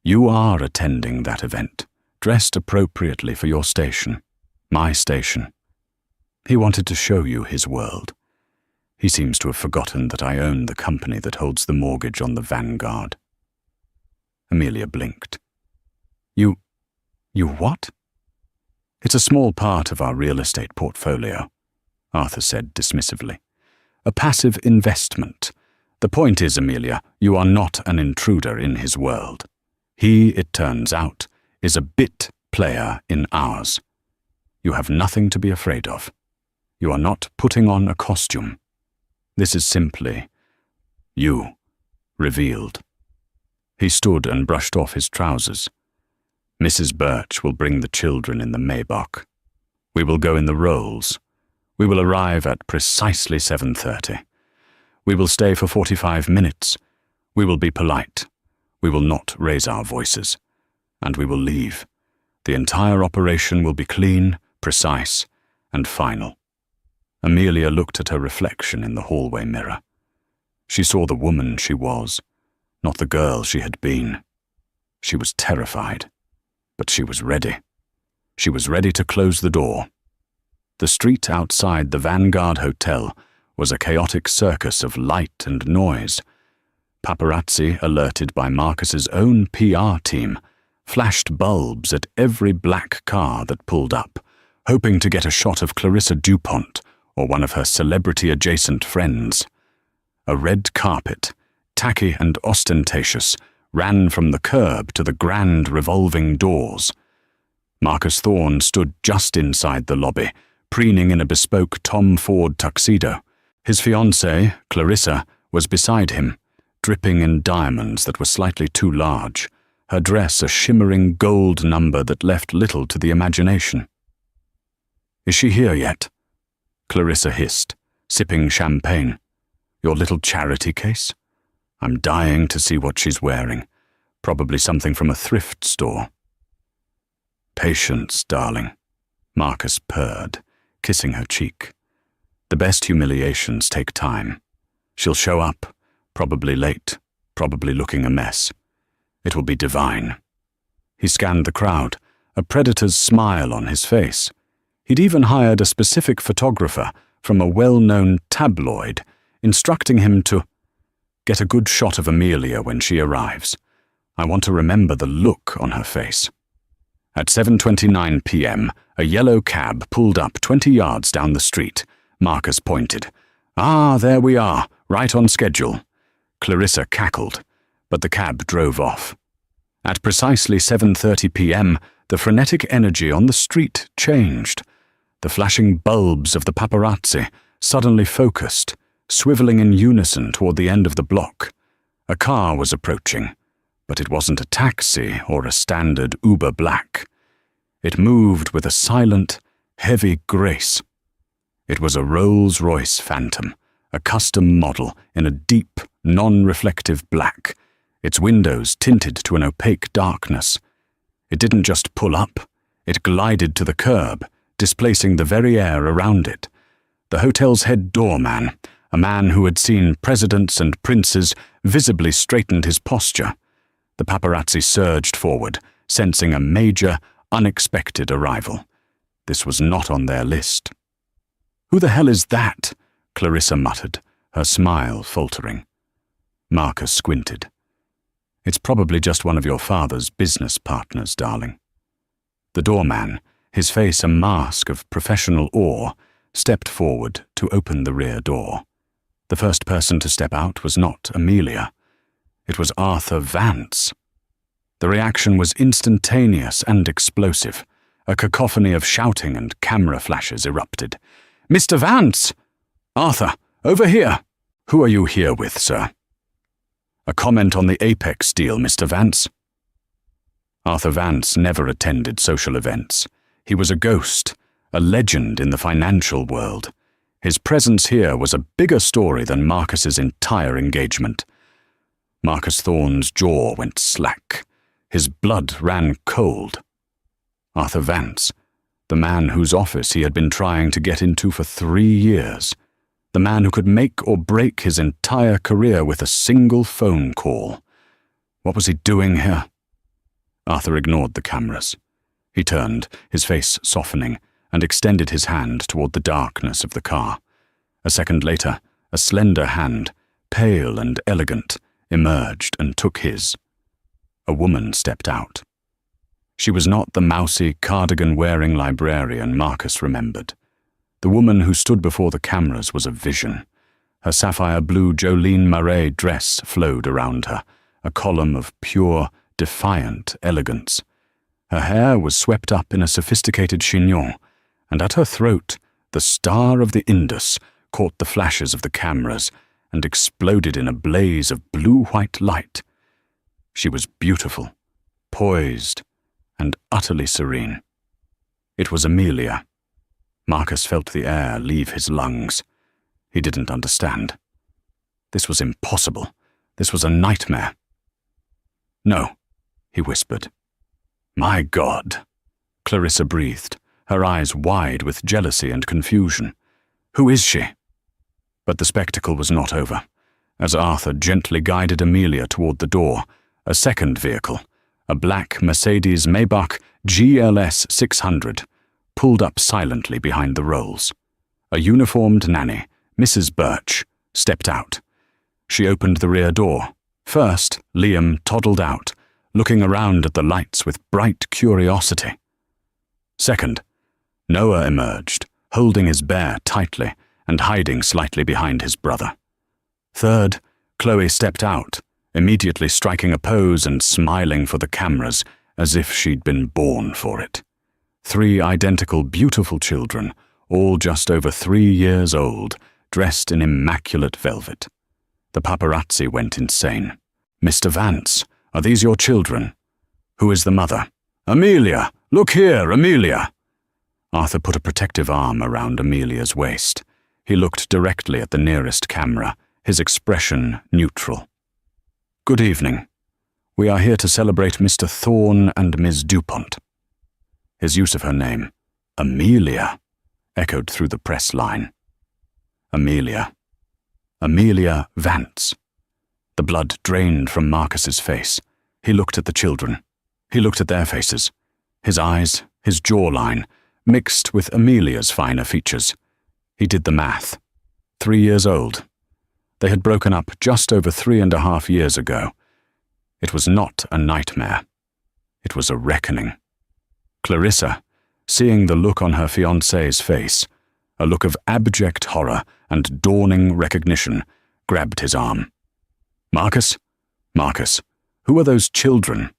Speaker 1: You are attending that event, dressed appropriately for your station, my station. He wanted to show you his world. He seems to have forgotten that I own the company that holds the mortgage on the Vanguard." Amelia blinked. You what?" "It's a small part of our real estate portfolio," Arthur said dismissively. "A passive investment. The point is, Amelia, you are not an intruder in his world. He, it turns out, is a bit player in ours. You have nothing to be afraid of. You are not putting on a costume. This is simply you, revealed. He stood and brushed off his trousers. Mrs. Birch will bring the children in the Maybach. We will go in the Rolls. We will arrive at precisely 7:30. We will stay for 45 minutes. We will be polite. We will not raise our voices. And we will leave. The entire operation will be clean, precise, and final. Amelia looked at her reflection in the hallway mirror. She saw the woman she was, not the girl she had been. She was terrified, but she was ready. She was ready to close the door. The street outside the Vanguard Hotel was a chaotic circus of light and noise. Paparazzi, alerted by Marcus's own PR team, flashed bulbs at every black car that pulled up, hoping to get a shot of Clarissa DuPont or one of her celebrity-adjacent friends. A red carpet, tacky and ostentatious, ran from the curb to the grand revolving doors. Marcus Thorne stood just inside the lobby, preening in a bespoke Tom Ford tuxedo. His fiancée, Clarissa, was beside him, dripping in diamonds that were slightly too large, her dress a shimmering gold number that left little to the imagination. "Is she here yet?" Clarissa hissed, sipping champagne. "Your little charity case? I'm dying to see what she's wearing. Probably something from a thrift store." "Patience, darling," Marcus purred, kissing her cheek. "The best humiliations take time. She'll show up, probably late, probably looking a mess. It will be divine." He scanned the crowd, a predator's smile on his face. He'd even hired a specific photographer from a well-known tabloid, instructing him to get a good shot of Amelia when she arrives. I want to remember the look on her face. At 7:29 p.m., a yellow cab pulled up 20 yards down the street. Marcus pointed. "Ah, there we are, right on schedule." Clarissa cackled, but the cab drove off. At precisely 7:30 p.m., the frenetic energy on the street changed. The flashing bulbs of the paparazzi suddenly focused, swiveling in unison toward the end of the block. A car was approaching, but it wasn't a taxi or a standard Uber Black. It moved with a silent, heavy grace. It was a Rolls-Royce Phantom, a custom model in a deep, non-reflective black, its windows tinted to an opaque darkness. It didn't just pull up, it glided to the curb, displacing the very air around it. The hotel's head doorman, a man who had seen presidents and princes, visibly straightened his posture. The paparazzi surged forward, sensing a major, unexpected arrival. This was not on their list. "Who the hell is that?" Clarissa muttered, her smile faltering. Marcus squinted. "It's probably just one of your father's business partners, darling." The doorman, his face a mask of professional awe, stepped forward to open the rear door. The first person to step out was not Amelia. It was Arthur Vance. The reaction was instantaneous and explosive. A cacophony of shouting and camera flashes erupted. "Mr. Vance! Arthur, over here! Who are you here with, sir?" "A comment on the Apex deal, Mr. Vance." Arthur Vance never attended social events. He was a ghost, a legend in the financial world. His presence here was a bigger story than Marcus's entire engagement. Marcus Thorne's jaw went slack. His blood ran cold. Arthur Vance, the man whose office he had been trying to get into for 3 years, the man who could make or break his entire career with a single phone call. What was he doing here? Arthur ignored the cameras. He turned, his face softening, and extended his hand toward the darkness of the car. A second later, a slender hand, pale and elegant, emerged and took his. A woman stepped out. She was not the mousy, cardigan-wearing librarian Marcus remembered. The woman who stood before the cameras was a vision. Her sapphire blue Jolene Marais dress flowed around her, a column of pure, defiant elegance. Her hair was swept up in a sophisticated chignon, and at her throat the star of the Indus caught the flashes of the cameras and exploded in a blaze of blue-white light. She was beautiful, poised, and utterly serene. It was Amelia. Marcus felt the air leave his lungs. He didn't understand. This was impossible. This was a nightmare. "No," he whispered. "My God," Clarissa breathed, her eyes wide with jealousy and confusion. "Who is she?" But the spectacle was not over. As Arthur gently guided Amelia toward the door, a second vehicle, a black Mercedes Maybach GLS 600, pulled up silently behind the rolls. A uniformed nanny, Mrs. Birch, stepped out. She opened the rear door. First, Liam toddled out, looking around at the lights with bright curiosity. Second, Noah emerged, holding his bear tightly and hiding slightly behind his brother. Third, Chloe stepped out, immediately striking a pose and smiling for the cameras as if she'd been born for it. 3 identical, beautiful children, all just over 3 years old, dressed in immaculate velvet. The paparazzi went insane. "Mr. Vance, are these your children? Who is the mother?" "Amelia! Look here, Amelia!" Arthur put a protective arm around Amelia's waist. He looked directly at the nearest camera, his expression neutral. "Good evening. We are here to celebrate Mr. Thorne and Ms. Dupont." His use of her name, Amelia, echoed through the press line. Amelia. Amelia Vance. The blood drained from Marcus's face. He looked at the children. He looked at their faces. His eyes, his jawline, mixed with Amelia's finer features. He did the math. 3 years old. They had broken up just over 3.5 years ago. It was not a nightmare. It was a reckoning. Clarissa, seeing the look on her fiancé's face, a look of abject horror and dawning recognition, grabbed his arm. "Marcus? Marcus, who are those children?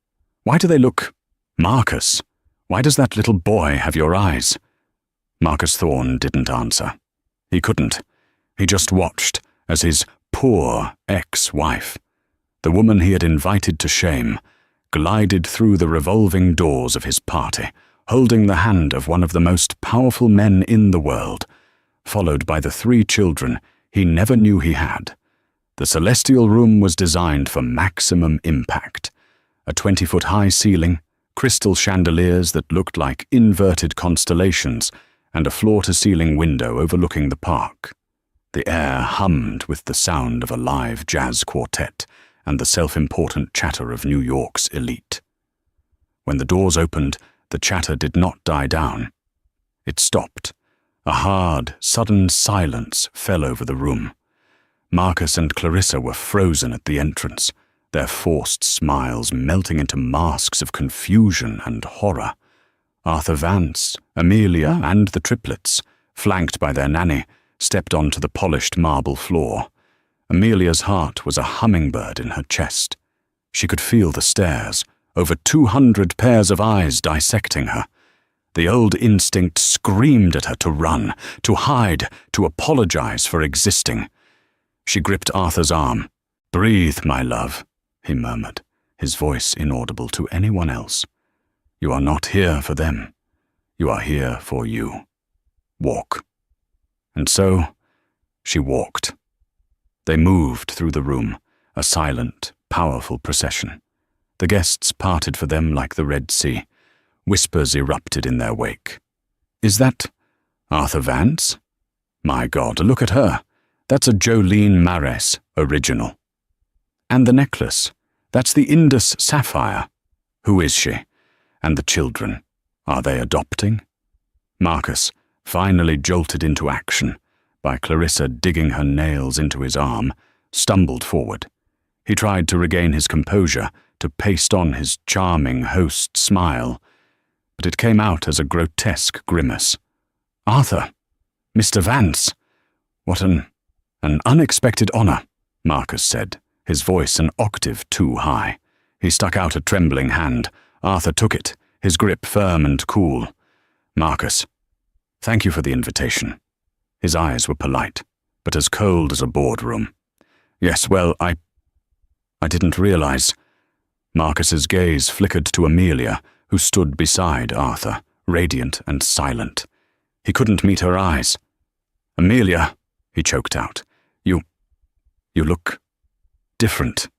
Speaker 1: Why do they look... Marcus, why does that little boy have your eyes?" Marcus Thorne didn't answer. He couldn't. He just watched as his poor ex-wife, the woman he had invited to shame, glided through the revolving doors of his party, holding the hand of one of the most powerful men in the world, followed by the 3 children he never knew he had. The celestial room was designed for maximum impact. A 20-foot-high ceiling, crystal chandeliers that looked like inverted constellations, and a floor-to-ceiling window overlooking the park. The air hummed with the sound of a live jazz quartet and the self-important chatter of New York's elite. When the doors opened, the chatter did not die down. It stopped. A hard, sudden silence fell over the room. Marcus and Clarissa were frozen at the entrance, their forced smiles melting into masks of confusion and horror. Arthur Vance, Amelia, and the triplets, flanked by their nanny, stepped onto the polished marble floor. Amelia's heart was a hummingbird in her chest. She could feel the stares, over 200 pairs of eyes dissecting her. The old instinct screamed at her to run, to hide, to apologize for existing. She gripped Arthur's arm. "Breathe, my love," he murmured, his voice inaudible to anyone else. "You are not here for them. You are here for you. Walk." And so, she walked. They moved through the room, a silent, powerful procession. The guests parted for them like the Red Sea. Whispers erupted in their wake. "Is that Arthur Vance? My God, look at her. That's a Jolene Mares original. And the necklace. That's the Indus sapphire. Who is she? And the children. Are they adopting?" Marcus, finally jolted into action by Clarissa digging her nails into his arm, stumbled forward. He tried to regain his composure, to paste on his charming host smile, but it came out as a grotesque grimace. "Arthur! Mr. Vance! What an unexpected honor," Marcus said, his voice an octave too high. He stuck out a trembling hand. Arthur took it, his grip firm and cool. "Marcus, thank you for the invitation." His eyes were polite, but as cold as a boardroom. "Yes, well, I didn't realize." Marcus's gaze flickered to Amelia, who stood beside Arthur, radiant and silent. He couldn't meet her eyes. "Amelia," he choked out, You look different."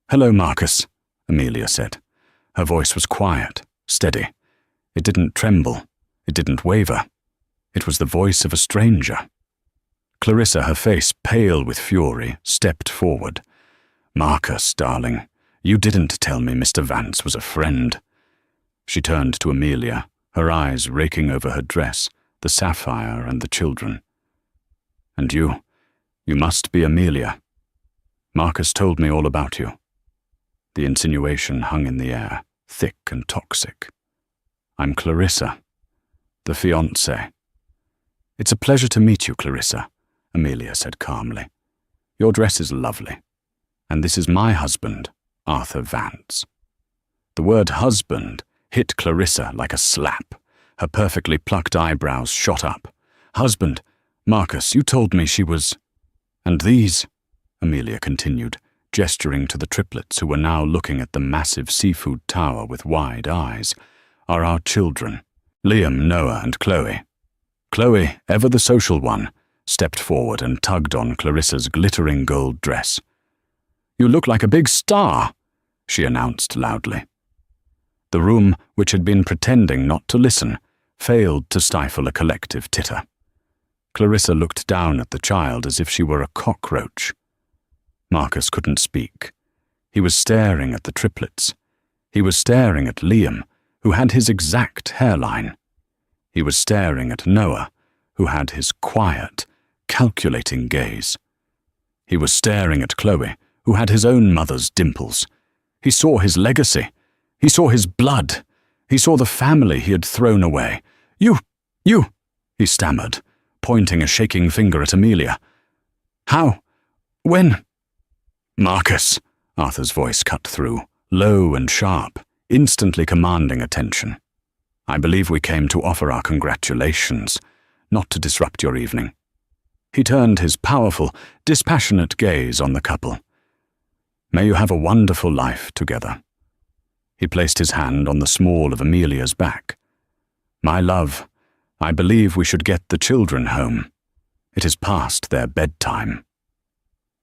Speaker 1: "Hello, Marcus," Amelia said. Her voice was quiet, steady. It didn't tremble. It didn't waver. It was the voice of a stranger. Clarissa, her face pale with fury, stepped forward. "Marcus, darling, you didn't tell me Mr. Vance was a friend." She turned to Amelia, her eyes raking over her dress, the sapphire and the children. "And you must be Amelia. Marcus told me all about you." The insinuation hung in the air, thick and toxic. "I'm Clarissa, the fiancée." "It's a pleasure to meet you, Clarissa," Amelia said calmly. "Your dress is lovely. And this is my husband, Arthur Vance." The word husband hit Clarissa like a slap. Her perfectly plucked eyebrows shot up. "Husband, Marcus, you told me she was—" "And these," Amelia continued, gesturing to the triplets who were now looking at the massive seafood tower with wide eyes, "are our children, Liam, Noah, and Chloe." Chloe, ever the social one, stepped forward and tugged on Clarissa's glittering gold dress. "You look like a big star," she announced loudly. The room, which had been pretending not to listen, failed to stifle a collective titter. Clarissa looked down at the child as if she were a cockroach. Marcus couldn't speak. He was staring at the triplets. He was staring at Liam, who had his exact hairline. He was staring at Noah, who had his quiet, calculating gaze. He was staring at Chloe, who had his own mother's dimples. He saw his legacy. He saw his blood. He saw the family he had thrown away. You, he stammered, pointing a shaking finger at Amelia. "How? When?" "Marcus," Arthur's voice cut through, low and sharp, instantly commanding attention. "I believe we came to offer our congratulations, not to disrupt your evening." He turned his powerful, dispassionate gaze on the couple. "May you have a wonderful life together." He placed his hand on the small of Amelia's back. "My love, I believe we should get the children home. It is past their bedtime."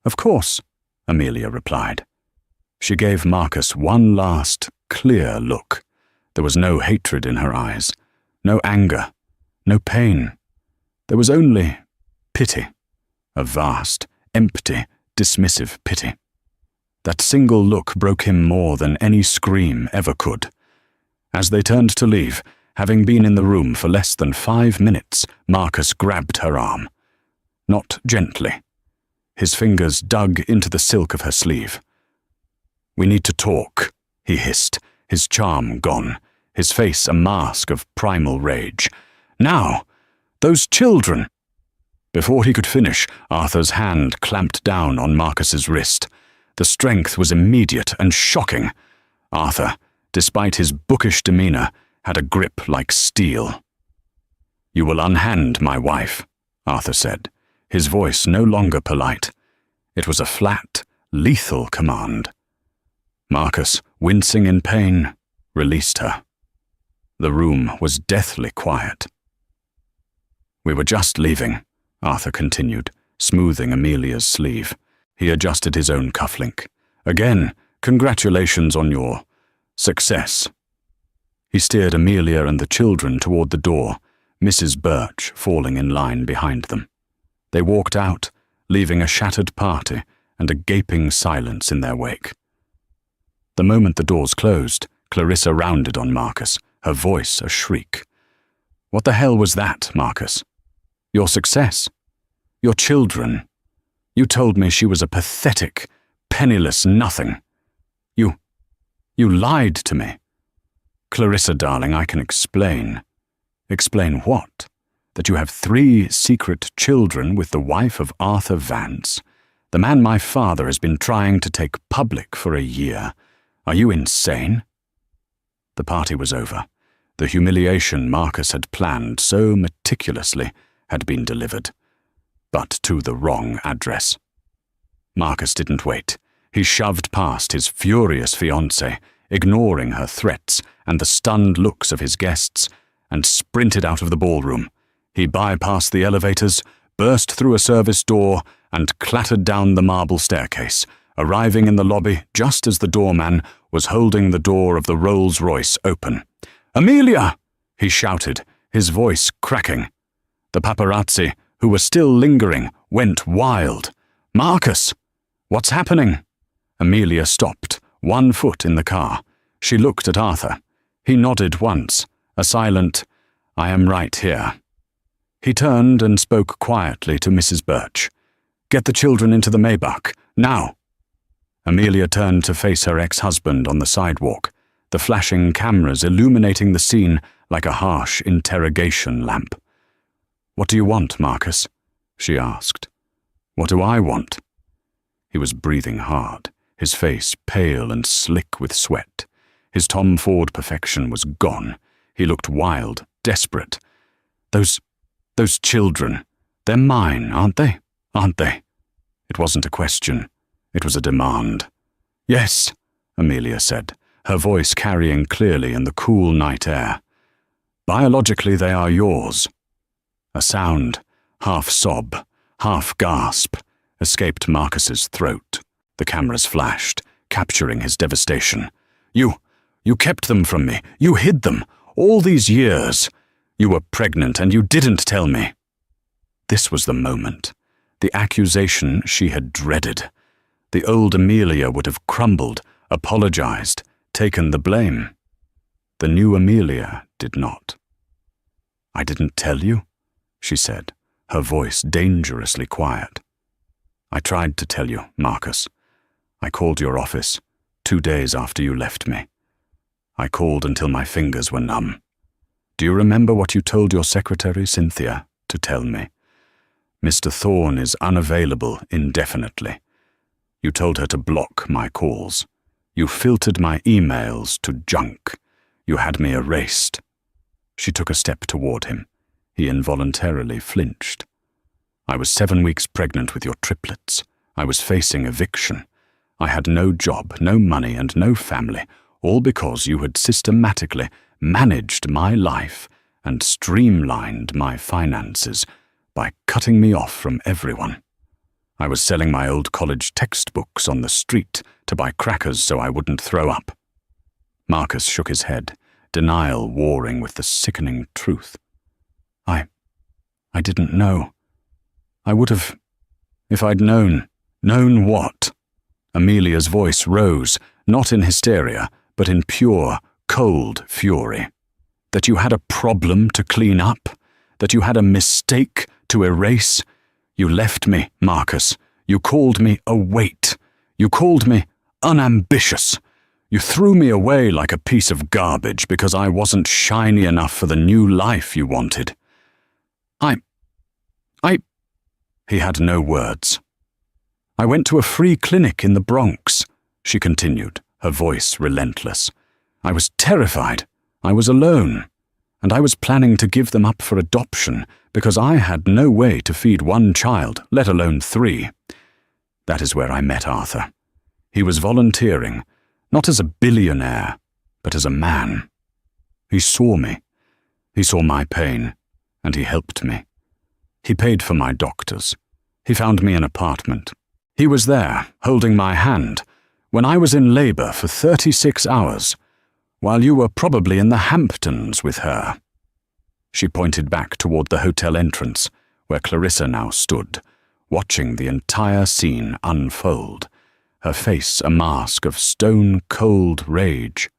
Speaker 1: "Of course," Amelia replied. She gave Marcus one last, clear look. There was no hatred in her eyes, no anger, no pain. There was only pity, a vast, empty, dismissive pity. That single look broke him more than any scream ever could. As they turned to leave, having been in the room for less than 5 minutes, Marcus grabbed her arm. Not gently. His fingers dug into the silk of her sleeve. "We need to talk," he hissed, his charm gone, his face a mask of primal rage. "Now! Those children!" Before he could finish, Arthur's hand clamped down on Marcus's wrist. The strength was immediate and shocking. Arthur, despite his bookish demeanor, had a grip like steel. "You will unhand my wife," Arthur said, his voice no longer polite. It was a flat, lethal command. Marcus, wincing in pain, released her. The room was deathly quiet. "We were just leaving," Arthur continued, smoothing Amelia's sleeve. He adjusted his own cufflink. "Again, congratulations on your success." He steered Amelia and the children toward the door, Mrs. Birch falling in line behind them. They walked out, leaving a shattered party and a gaping silence in their wake. The moment the doors closed, Clarissa rounded on Marcus, her voice a shriek. "What the hell was that, Marcus? Your success? Your children? You told me she was a pathetic, penniless nothing. You lied to me." "Clarissa, darling, I can explain." "Explain what? That you have 3 secret children with the wife of Arthur Vance, the man my father has been trying to take public for a year, Are you insane?" The party was over. The humiliation Marcus had planned so meticulously had been delivered, but to the wrong address. Marcus didn't wait. He shoved past his furious fiancée, ignoring her threats and the stunned looks of his guests, and sprinted out of the ballroom. He bypassed the elevators, burst through a service door, and clattered down the marble staircase, arriving in the lobby just as the doorman was holding the door of the Rolls-Royce open. "Amelia!" he shouted, his voice cracking. The paparazzi, who were still lingering, went wild. "Marcus! What's happening?" Amelia stopped, one foot in the car. She looked at Arthur. He nodded once, a silent, "I am right here." He turned and spoke quietly to Mrs. Birch. "Get the children into the Maybach, now." Amelia turned to face her ex-husband on the sidewalk, the flashing cameras illuminating the scene like a harsh interrogation lamp. "What do you want, Marcus?" she asked. "What do I want?" He was breathing hard, his face pale and slick with sweat. His Tom Ford perfection was gone. He looked wild, desperate. Those children, they're mine, aren't they? Aren't they?" It wasn't a question. It was a demand. "Yes," Amelia said, her voice carrying clearly in the cool night air. "Biologically, they are yours." A sound, half sob, half gasp, escaped Marcus's throat. The cameras flashed, capturing his devastation. You kept them from me. You hid them. All these years. You were pregnant and you didn't tell me." This was the moment. The accusation she had dreaded. The old Amelia would have crumbled, apologized, taken the blame. The new Amelia did not. "I didn't tell you," she said, her voice dangerously quiet. "I tried to tell you, Marcus. I called your office 2 days after you left me. I called until my fingers were numb. Do you remember what you told your secretary, Cynthia, to tell me? Mr. Thorne is unavailable indefinitely. You told her to block my calls. You filtered my emails to junk. You had me erased." She took a step toward him. He involuntarily flinched. "I was 7 weeks pregnant with your triplets. I was facing eviction. I had no job, no money, and no family, all because you had systematically managed my life and streamlined my finances by cutting me off from everyone. I was selling my old college textbooks on the street to buy crackers so I wouldn't throw up." Marcus shook his head, denial warring with the sickening truth. I didn't know. I would have, if I'd known." "Known what?" Amelia's voice rose, not in hysteria, but in pure, cold fury. "That you had a problem to clean up? That you had a mistake to erase? You left me, Marcus. You called me a weight. You called me unambitious. You threw me away like a piece of garbage because I wasn't shiny enough for the new life you wanted." He had no words. "I went to a free clinic in the Bronx," she continued, her voice relentless. "I was terrified. I was alone. And I was planning to give them up for adoption because I had no way to feed 1 child, let alone 3. That is where I met Arthur. He was volunteering, not as a billionaire, but as a man. He saw me. He saw my pain, and he helped me. He paid for my doctors. He found me an apartment. He was there, holding my hand, when I was in labor for 36 hours, while you were probably in the Hamptons with her." She pointed back toward the hotel entrance, where Clarissa now stood, watching the entire scene unfold, her face a mask of stone-cold rage.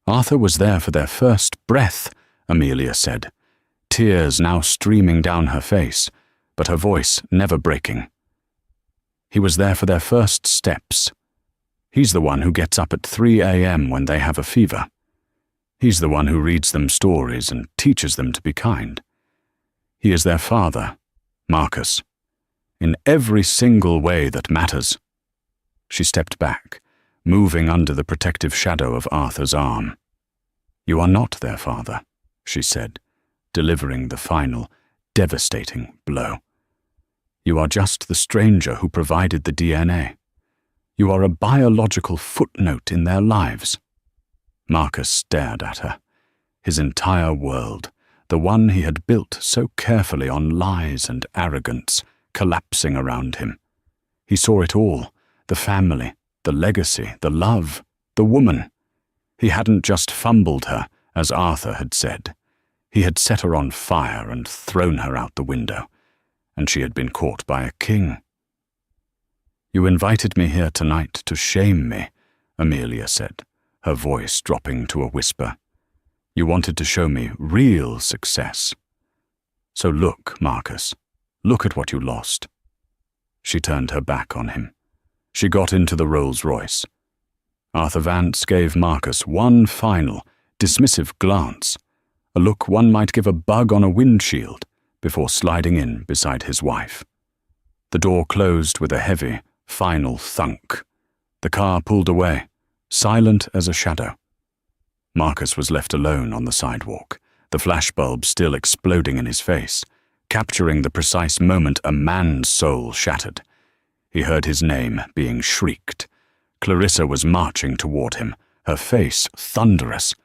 Speaker 1: "Arthur was there for their first breath," Amelia said, tears now streaming down her face, but her voice never breaking. "He was there for their first steps. He's the one who gets up at 3 a.m. when they have a fever. He's the one who reads them stories and teaches them to be kind. He is their father, Marcus, in every single way that matters." She stepped back, moving under the protective shadow of Arthur's arm. "You are not their father," she said, delivering the final, devastating blow. "You are just the stranger who provided the DNA. You are a biological footnote in their lives." Marcus stared at her. His entire world, the one he had built so carefully on lies and arrogance, collapsing around him. He saw it all, the family, the legacy, the love, the woman. He hadn't just fumbled her, as Arthur had said. He had set her on fire and thrown her out the window, and she had been caught by a king. "You invited me here tonight to shame me," Amelia said, her voice dropping to a whisper. "You wanted to show me real success. So look, Marcus, look at what you lost." She turned her back on him. She got into the Rolls-Royce. Arthur Vance gave Marcus one final, dismissive glance, a look one might give a bug on a windshield, before sliding in beside his wife. The door closed with a heavy, final thunk. The car pulled away, silent as a shadow. Marcus was left alone on the sidewalk, the flashbulb still exploding in his face, capturing the precise moment a man's soul shattered. He heard his name being shrieked. Clarissa was marching toward him, her face thunderous.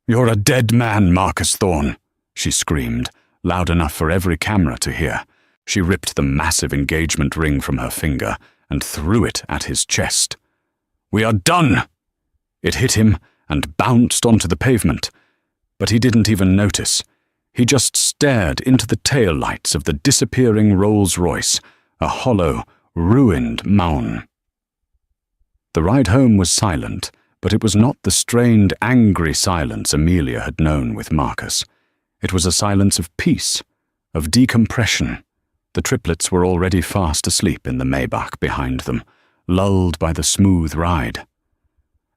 Speaker 1: "You're a dead man, Marcus Thorne," she screamed, loud enough for every camera to hear. She ripped the massive engagement ring from her finger and threw it at his chest. "We are done!" It hit him and bounced onto the pavement, but he didn't even notice. He just stared into the taillights of the disappearing Rolls-Royce, a hollow, ruined mound. The ride home was silent, but it was not the strained, angry silence Amelia had known with Marcus. It was a silence of peace, of decompression. The triplets were already fast asleep in the Maybach behind them, lulled by the smooth ride.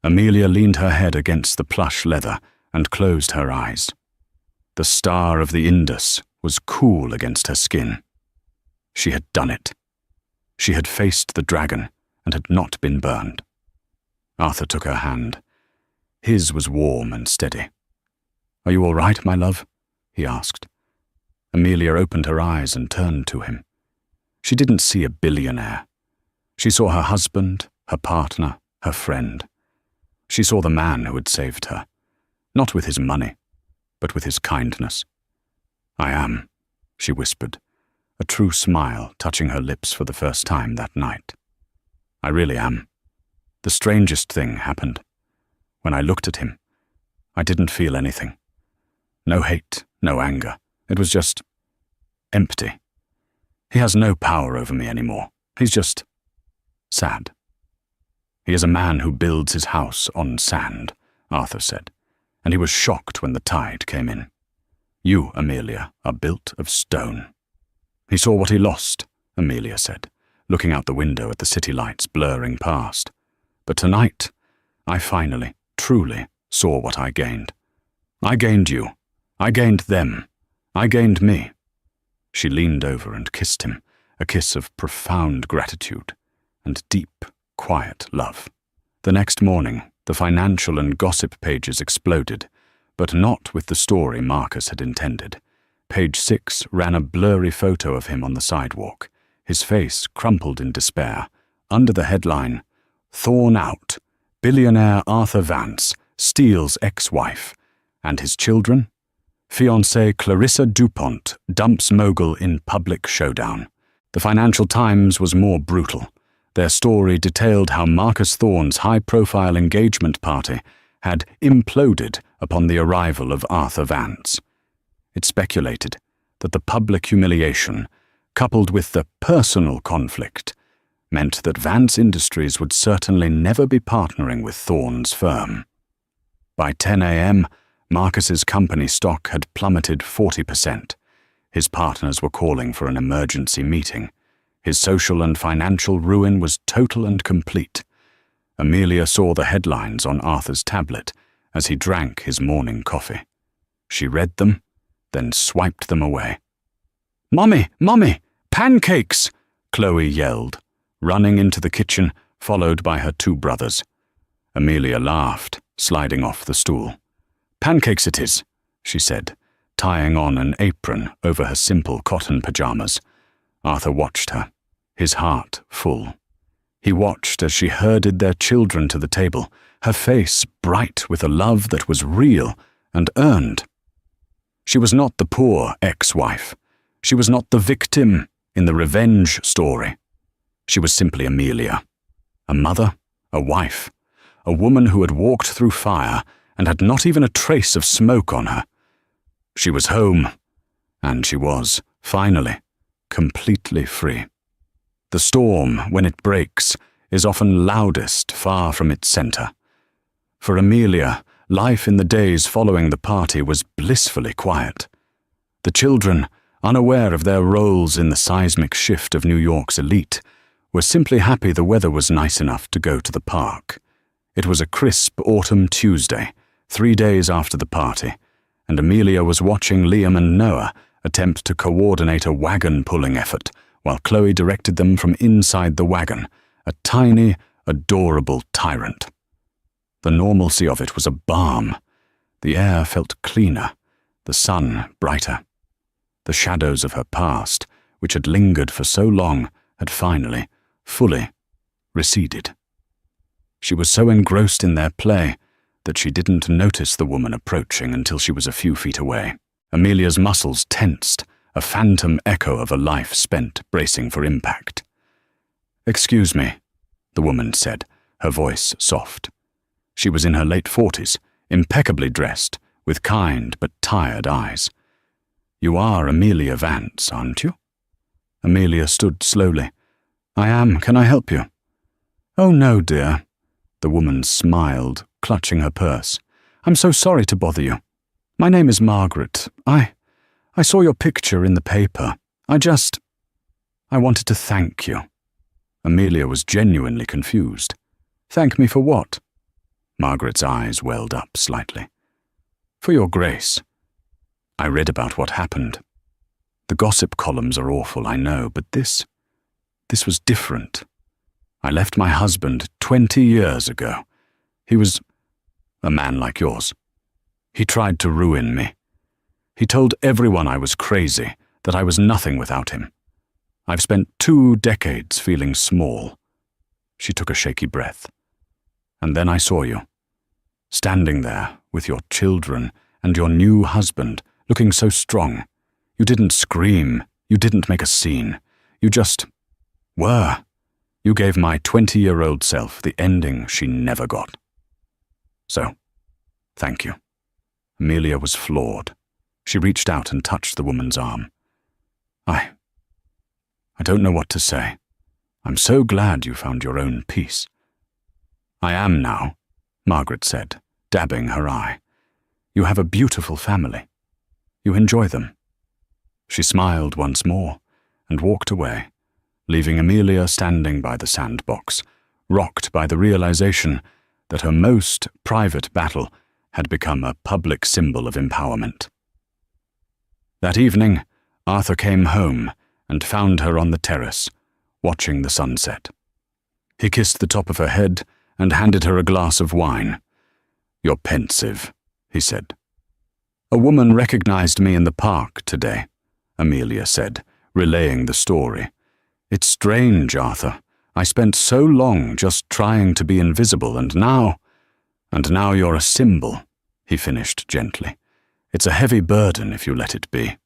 Speaker 1: Amelia leaned her head against the plush leather and closed her eyes. The star of the Indus was cool against her skin. She had done it. She had faced the dragon and had not been burned. Arthur took her hand. His was warm and steady. "Are you all right, my love?" he asked. Amelia opened her eyes and turned to him. She didn't see a billionaire. She saw her husband, her partner, her friend. She saw the man who had saved her, not with his money, but with his kindness. "I am," she whispered, a true smile touching her lips for the first time that night. "I really am. The strangest thing happened. When I looked at him, I didn't feel anything. No hate, no anger. It was just empty. He has no power over me anymore. He's just sad." "He is a man who builds his house on sand," Arthur said, and he was shocked when the tide came in. "You, Amelia, are built of stone." "He saw what he lost," Amelia said, looking out the window at the city lights blurring past. "But tonight, I finally, truly saw what I gained. I gained you. I gained them. I gained me." She leaned over and kissed him, a kiss of profound gratitude and deep, quiet love. The next morning, the financial and gossip pages exploded, but not with the story Marcus had intended. Page 6 ran a blurry photo of him on the sidewalk, his face crumpled in despair, under the headline, "Thorne out. Billionaire Arthur Vance steals ex-wife. And his children? Fiancée Clarissa DuPont dumps mogul in public showdown." The Financial Times was more brutal. Their story detailed how Marcus Thorne's high-profile engagement party had imploded upon the arrival of Arthur Vance. It speculated that the public humiliation, coupled with the personal conflict, meant that Vance Industries would certainly never be partnering with Thorne's firm. By 10 a.m., Marcus's company stock had plummeted 40%. His partners were calling for an emergency meeting. His social and financial ruin was total and complete. Amelia saw the headlines on Arthur's tablet as he drank his morning coffee. She read them, then swiped them away. "Mummy, Mummy, pancakes!" Chloe yelled, running into the kitchen, followed by her two brothers. Amelia laughed, sliding off the stool. "Pancakes it is," she said, tying on an apron over her simple cotton pajamas. Arthur watched her, his heart full. He watched as she herded their children to the table, her face bright with a love that was real and earned. She was not the poor ex-wife. She was not the victim in the revenge story. She was simply Amelia, a mother, a wife, a woman who had walked through fire and had not even a trace of smoke on her. She was home, and she was, finally, completely free. The storm, when it breaks, is often loudest far from its center. For Amelia, life in the days following the party was blissfully quiet. The children, unaware of their roles in the seismic shift of New York's elite, were simply happy the weather was nice enough to go to the park. It was a crisp autumn Tuesday, 3 days after the party, and Amelia was watching Liam and Noah attempt to coordinate a wagon-pulling effort while Chloe directed them from inside the wagon, a tiny, adorable tyrant. The normalcy of it was a balm. The air felt cleaner, the sun brighter. The shadows of her past, which had lingered for so long, had finally, fully, receded. She was so engrossed in their play that she didn't notice the woman approaching until she was a few feet away. Amelia's muscles tensed, a phantom echo of a life spent bracing for impact. "Excuse me," the woman said, her voice soft. She was in her late 40s, impeccably dressed, with kind but tired eyes. "You are Amelia Vance, aren't you?" Amelia stood slowly. "I am. Can I help you?" "Oh, no, dear." The woman smiled, clutching her purse. "I'm so sorry to bother you. My name is Margaret. I saw your picture in the paper. I wanted to thank you." Amelia was genuinely confused. "Thank me for what?" Margaret's eyes welled up slightly. "For your grace. I read about what happened. The gossip columns are awful, I know, but this was different. I left my husband 20 years ago. He was a man like yours. He tried to ruin me. He told everyone I was crazy, that I was nothing without him. I've spent 2 decades feeling small." She took a shaky breath. "And then I saw you, standing there with your children and your new husband, looking so strong. You didn't scream, you didn't make a scene. You just were. You gave my 20-year-old self the ending she never got. So, thank you." Amelia was floored. She reached out and touched the woman's arm. I don't know what to say. I'm so glad you found your own peace." "I am now," Margaret said, dabbing her eye. "You have a beautiful family. You enjoy them." She smiled once more and walked away, leaving Amelia standing by the sandbox, rocked by the realization that her most private battle had become a public symbol of empowerment. That evening, Arthur came home and found her on the terrace, watching the sunset. He kissed the top of her head and handed her a glass of wine. "You're pensive," he said. "A woman recognized me in the park today," Amelia said, relaying the story. "It's strange, Arthur. I spent so long just trying to be invisible, and now you're a symbol," he finished gently. "It's a heavy burden if you let it be.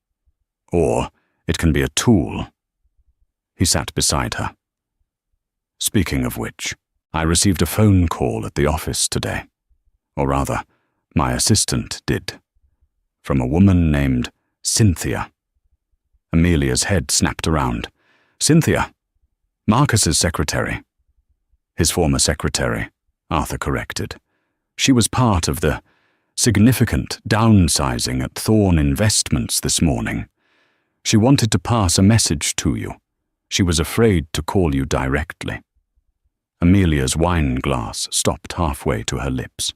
Speaker 1: Or it can be a tool." He sat beside her. "Speaking of which, I received a phone call at the office today. Or rather, my assistant did. From a woman named Cynthia." Amelia's head snapped around. "Cynthia? Marcus's secretary." "His former secretary," Arthur corrected. "She was part of the significant downsizing at Thorn Investments this morning. She wanted to pass a message to you. She was afraid to call you directly." Amelia's wine glass stopped halfway to her lips.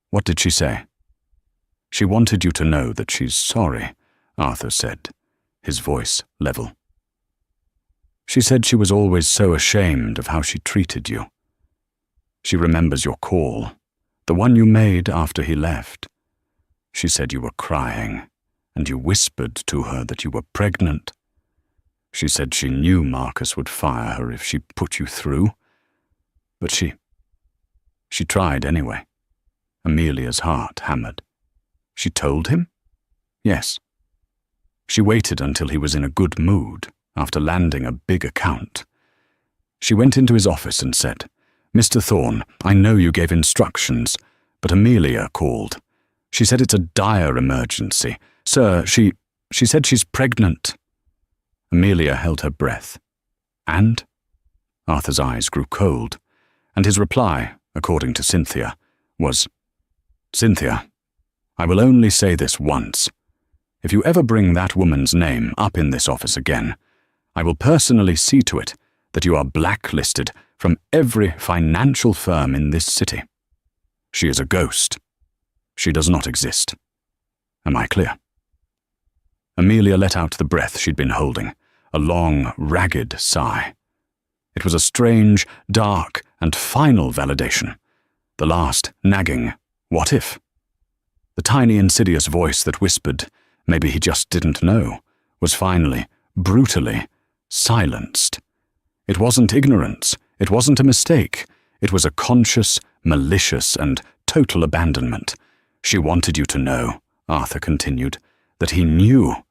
Speaker 1: "What did she say?" "She wanted you to know that she's sorry," Arthur said, his voice level. She said she was always so ashamed of how she treated you. She remembers your call, the one you made after he left. She said you were crying, and you whispered to her that you were pregnant. She said she knew Marcus would fire her if she put you through, but she tried anyway. Amelia's heart hammered. She told him? Yes. She waited until he was in a good mood after landing a big account. She went into his office and said, "Mr. Thorne, I know you gave instructions, but Amelia called. She said it's a dire emergency. Sir, she said she's pregnant." Amelia held her breath. "And?" Arthur's eyes grew cold, and his reply, according to Cynthia, was, "Cynthia, I will only say this once. If you ever bring that woman's name up in this office again, I will personally see to it that you are blacklisted from every financial firm in this city. She is a ghost. She does not exist. Am I clear?" Amelia let out the breath she'd been holding, a long, ragged sigh. It was a strange, dark, and final validation. The last nagging, "What if?" The tiny, insidious voice that whispered, maybe he just didn't know, was finally, brutally, silenced. It wasn't ignorance. It wasn't a mistake. It was a conscious, malicious, and total abandonment. "She wanted you to know," Arthur continued, "that he knew,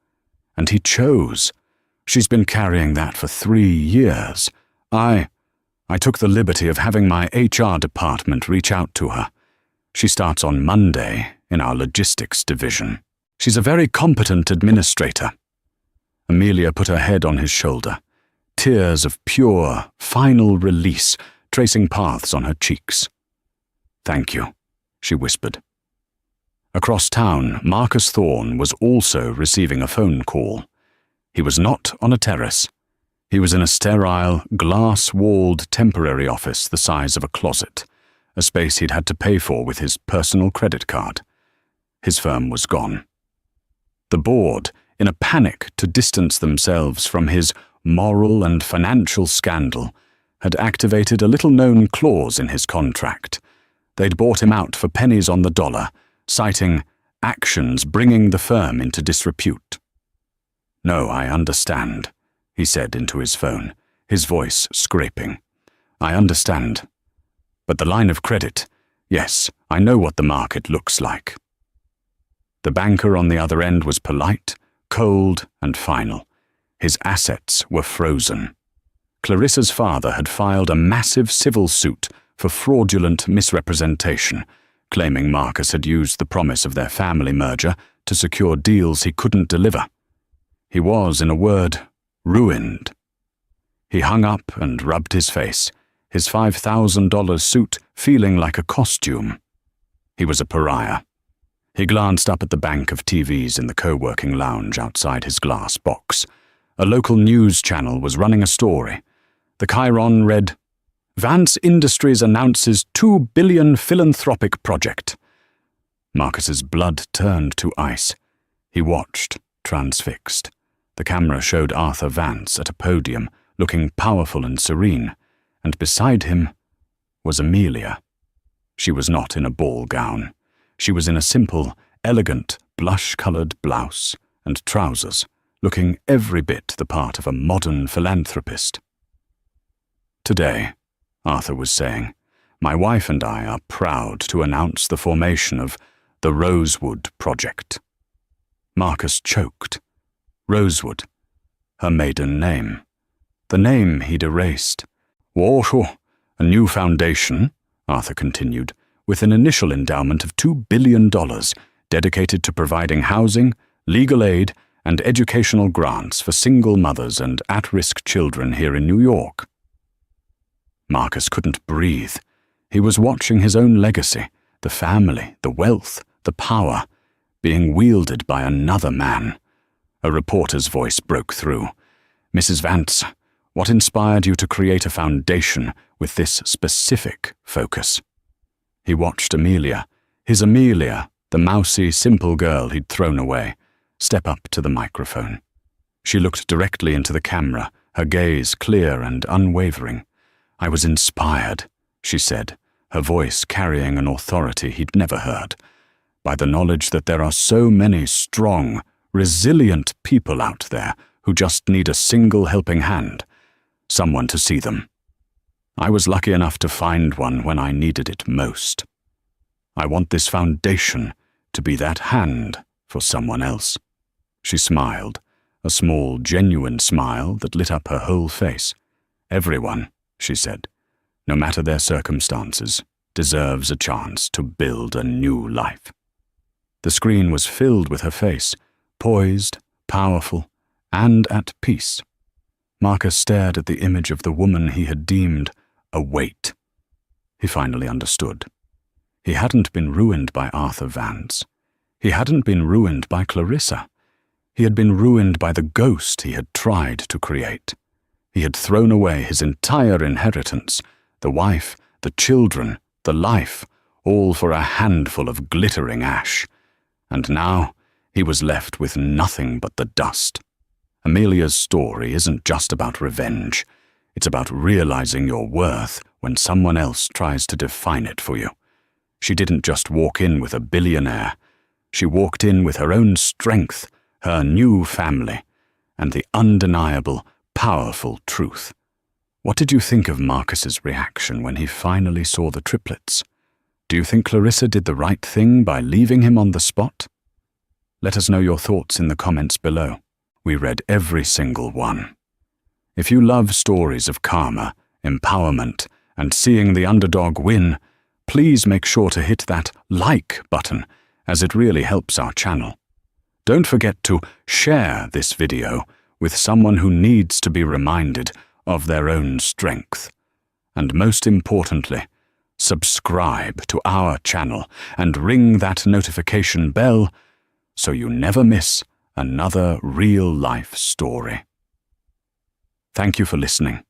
Speaker 1: and he chose. She's been carrying that for 3 years. I took the liberty of having my HR department reach out to her. She starts on Monday in our logistics division. She's a very competent administrator." Amelia put her head on his shoulder, tears of pure, final release tracing paths on her cheeks. "Thank you," she whispered. Across town, Marcus Thorne was also receiving a phone call. He was not on a terrace. He was in a sterile, glass-walled temporary office the size of a closet, a space he'd had to pay for with his personal credit card. His firm was gone. The board, in a panic to distance themselves from his moral and financial scandal, had activated a little-known clause in his contract. They'd bought him out for pennies on the dollar, citing actions bringing the firm into disrepute. "No, I understand," he said into his phone, his voice scraping. "I understand. But the line of credit, yes, I know what the market looks like." The banker on the other end was polite, cold, and final. His assets were frozen. Clarissa's father had filed a massive civil suit for fraudulent misrepresentation, claiming Marcus had used the promise of their family merger to secure deals he couldn't deliver. He was, in a word, ruined. He hung up and rubbed his face, his $5,000 suit feeling like a costume. He was a pariah. He glanced up at the bank of TVs in the co-working lounge outside his glass box. A local news channel was running a story. The chyron read, "Vance Industries announces $2 billion philanthropic project." Marcus's blood turned to ice. He watched, transfixed. The camera showed Arthur Vance at a podium, looking powerful and serene, and beside him was Amelia. She was not in a ball gown. She was in a simple, elegant, blush-coloured blouse and trousers, looking every bit the part of a modern philanthropist. "Today," Arthur was saying, "my wife and I are proud to announce the formation of the Rosewood Project." Marcus choked. Rosewood, her maiden name. The name he'd erased. "Whoa, a new foundation," Arthur continued, "with an initial endowment of $2 billion dedicated to providing housing, legal aid, and educational grants for single mothers and at-risk children here in New York." Marcus couldn't breathe. He was watching his own legacy, the family, the wealth, the power, being wielded by another man. A reporter's voice broke through. "Mrs. Vance, what inspired you to create a foundation with this specific focus?" He watched Amelia, his Amelia, the mousy, simple girl he'd thrown away, step up to the microphone. She looked directly into the camera, her gaze clear and unwavering. "I was inspired," she said, her voice carrying an authority he'd never heard, "by the knowledge that there are so many strong, resilient people out there who just need a single helping hand, someone to see them. I was lucky enough to find one when I needed it most. I want this foundation to be that hand for someone else." She smiled, a small, genuine smile that lit up her whole face. "Everyone," she said, "no matter their circumstances, deserves a chance to build a new life." The screen was filled with her face, poised, powerful, and at peace. Marcus stared at the image of the woman he had deemed a weight. He finally understood. He hadn't been ruined by Arthur Vance. He hadn't been ruined by Clarissa. He had been ruined by the ghost he had tried to create. He had thrown away his entire inheritance, the wife, the children, the life, all for a handful of glittering ash. And now he was left with nothing but the dust. Amelia's story isn't just about revenge. It's about realizing your worth when someone else tries to define it for you. She didn't just walk in with a billionaire. She walked in with her own strength, her new family, and the undeniable, powerful truth. What did you think of Marcus's reaction when he finally saw the triplets? Do you think Clarissa did the right thing by leaving him on the spot? Let us know your thoughts in the comments below. We read every single one. If you love stories of karma, empowerment, and seeing the underdog win, please make sure to hit that like button, as it really helps our channel. Don't forget to share this video with someone who needs to be reminded of their own strength. And most importantly, subscribe to our channel and ring that notification bell so you never miss another real-life story. Thank you for listening.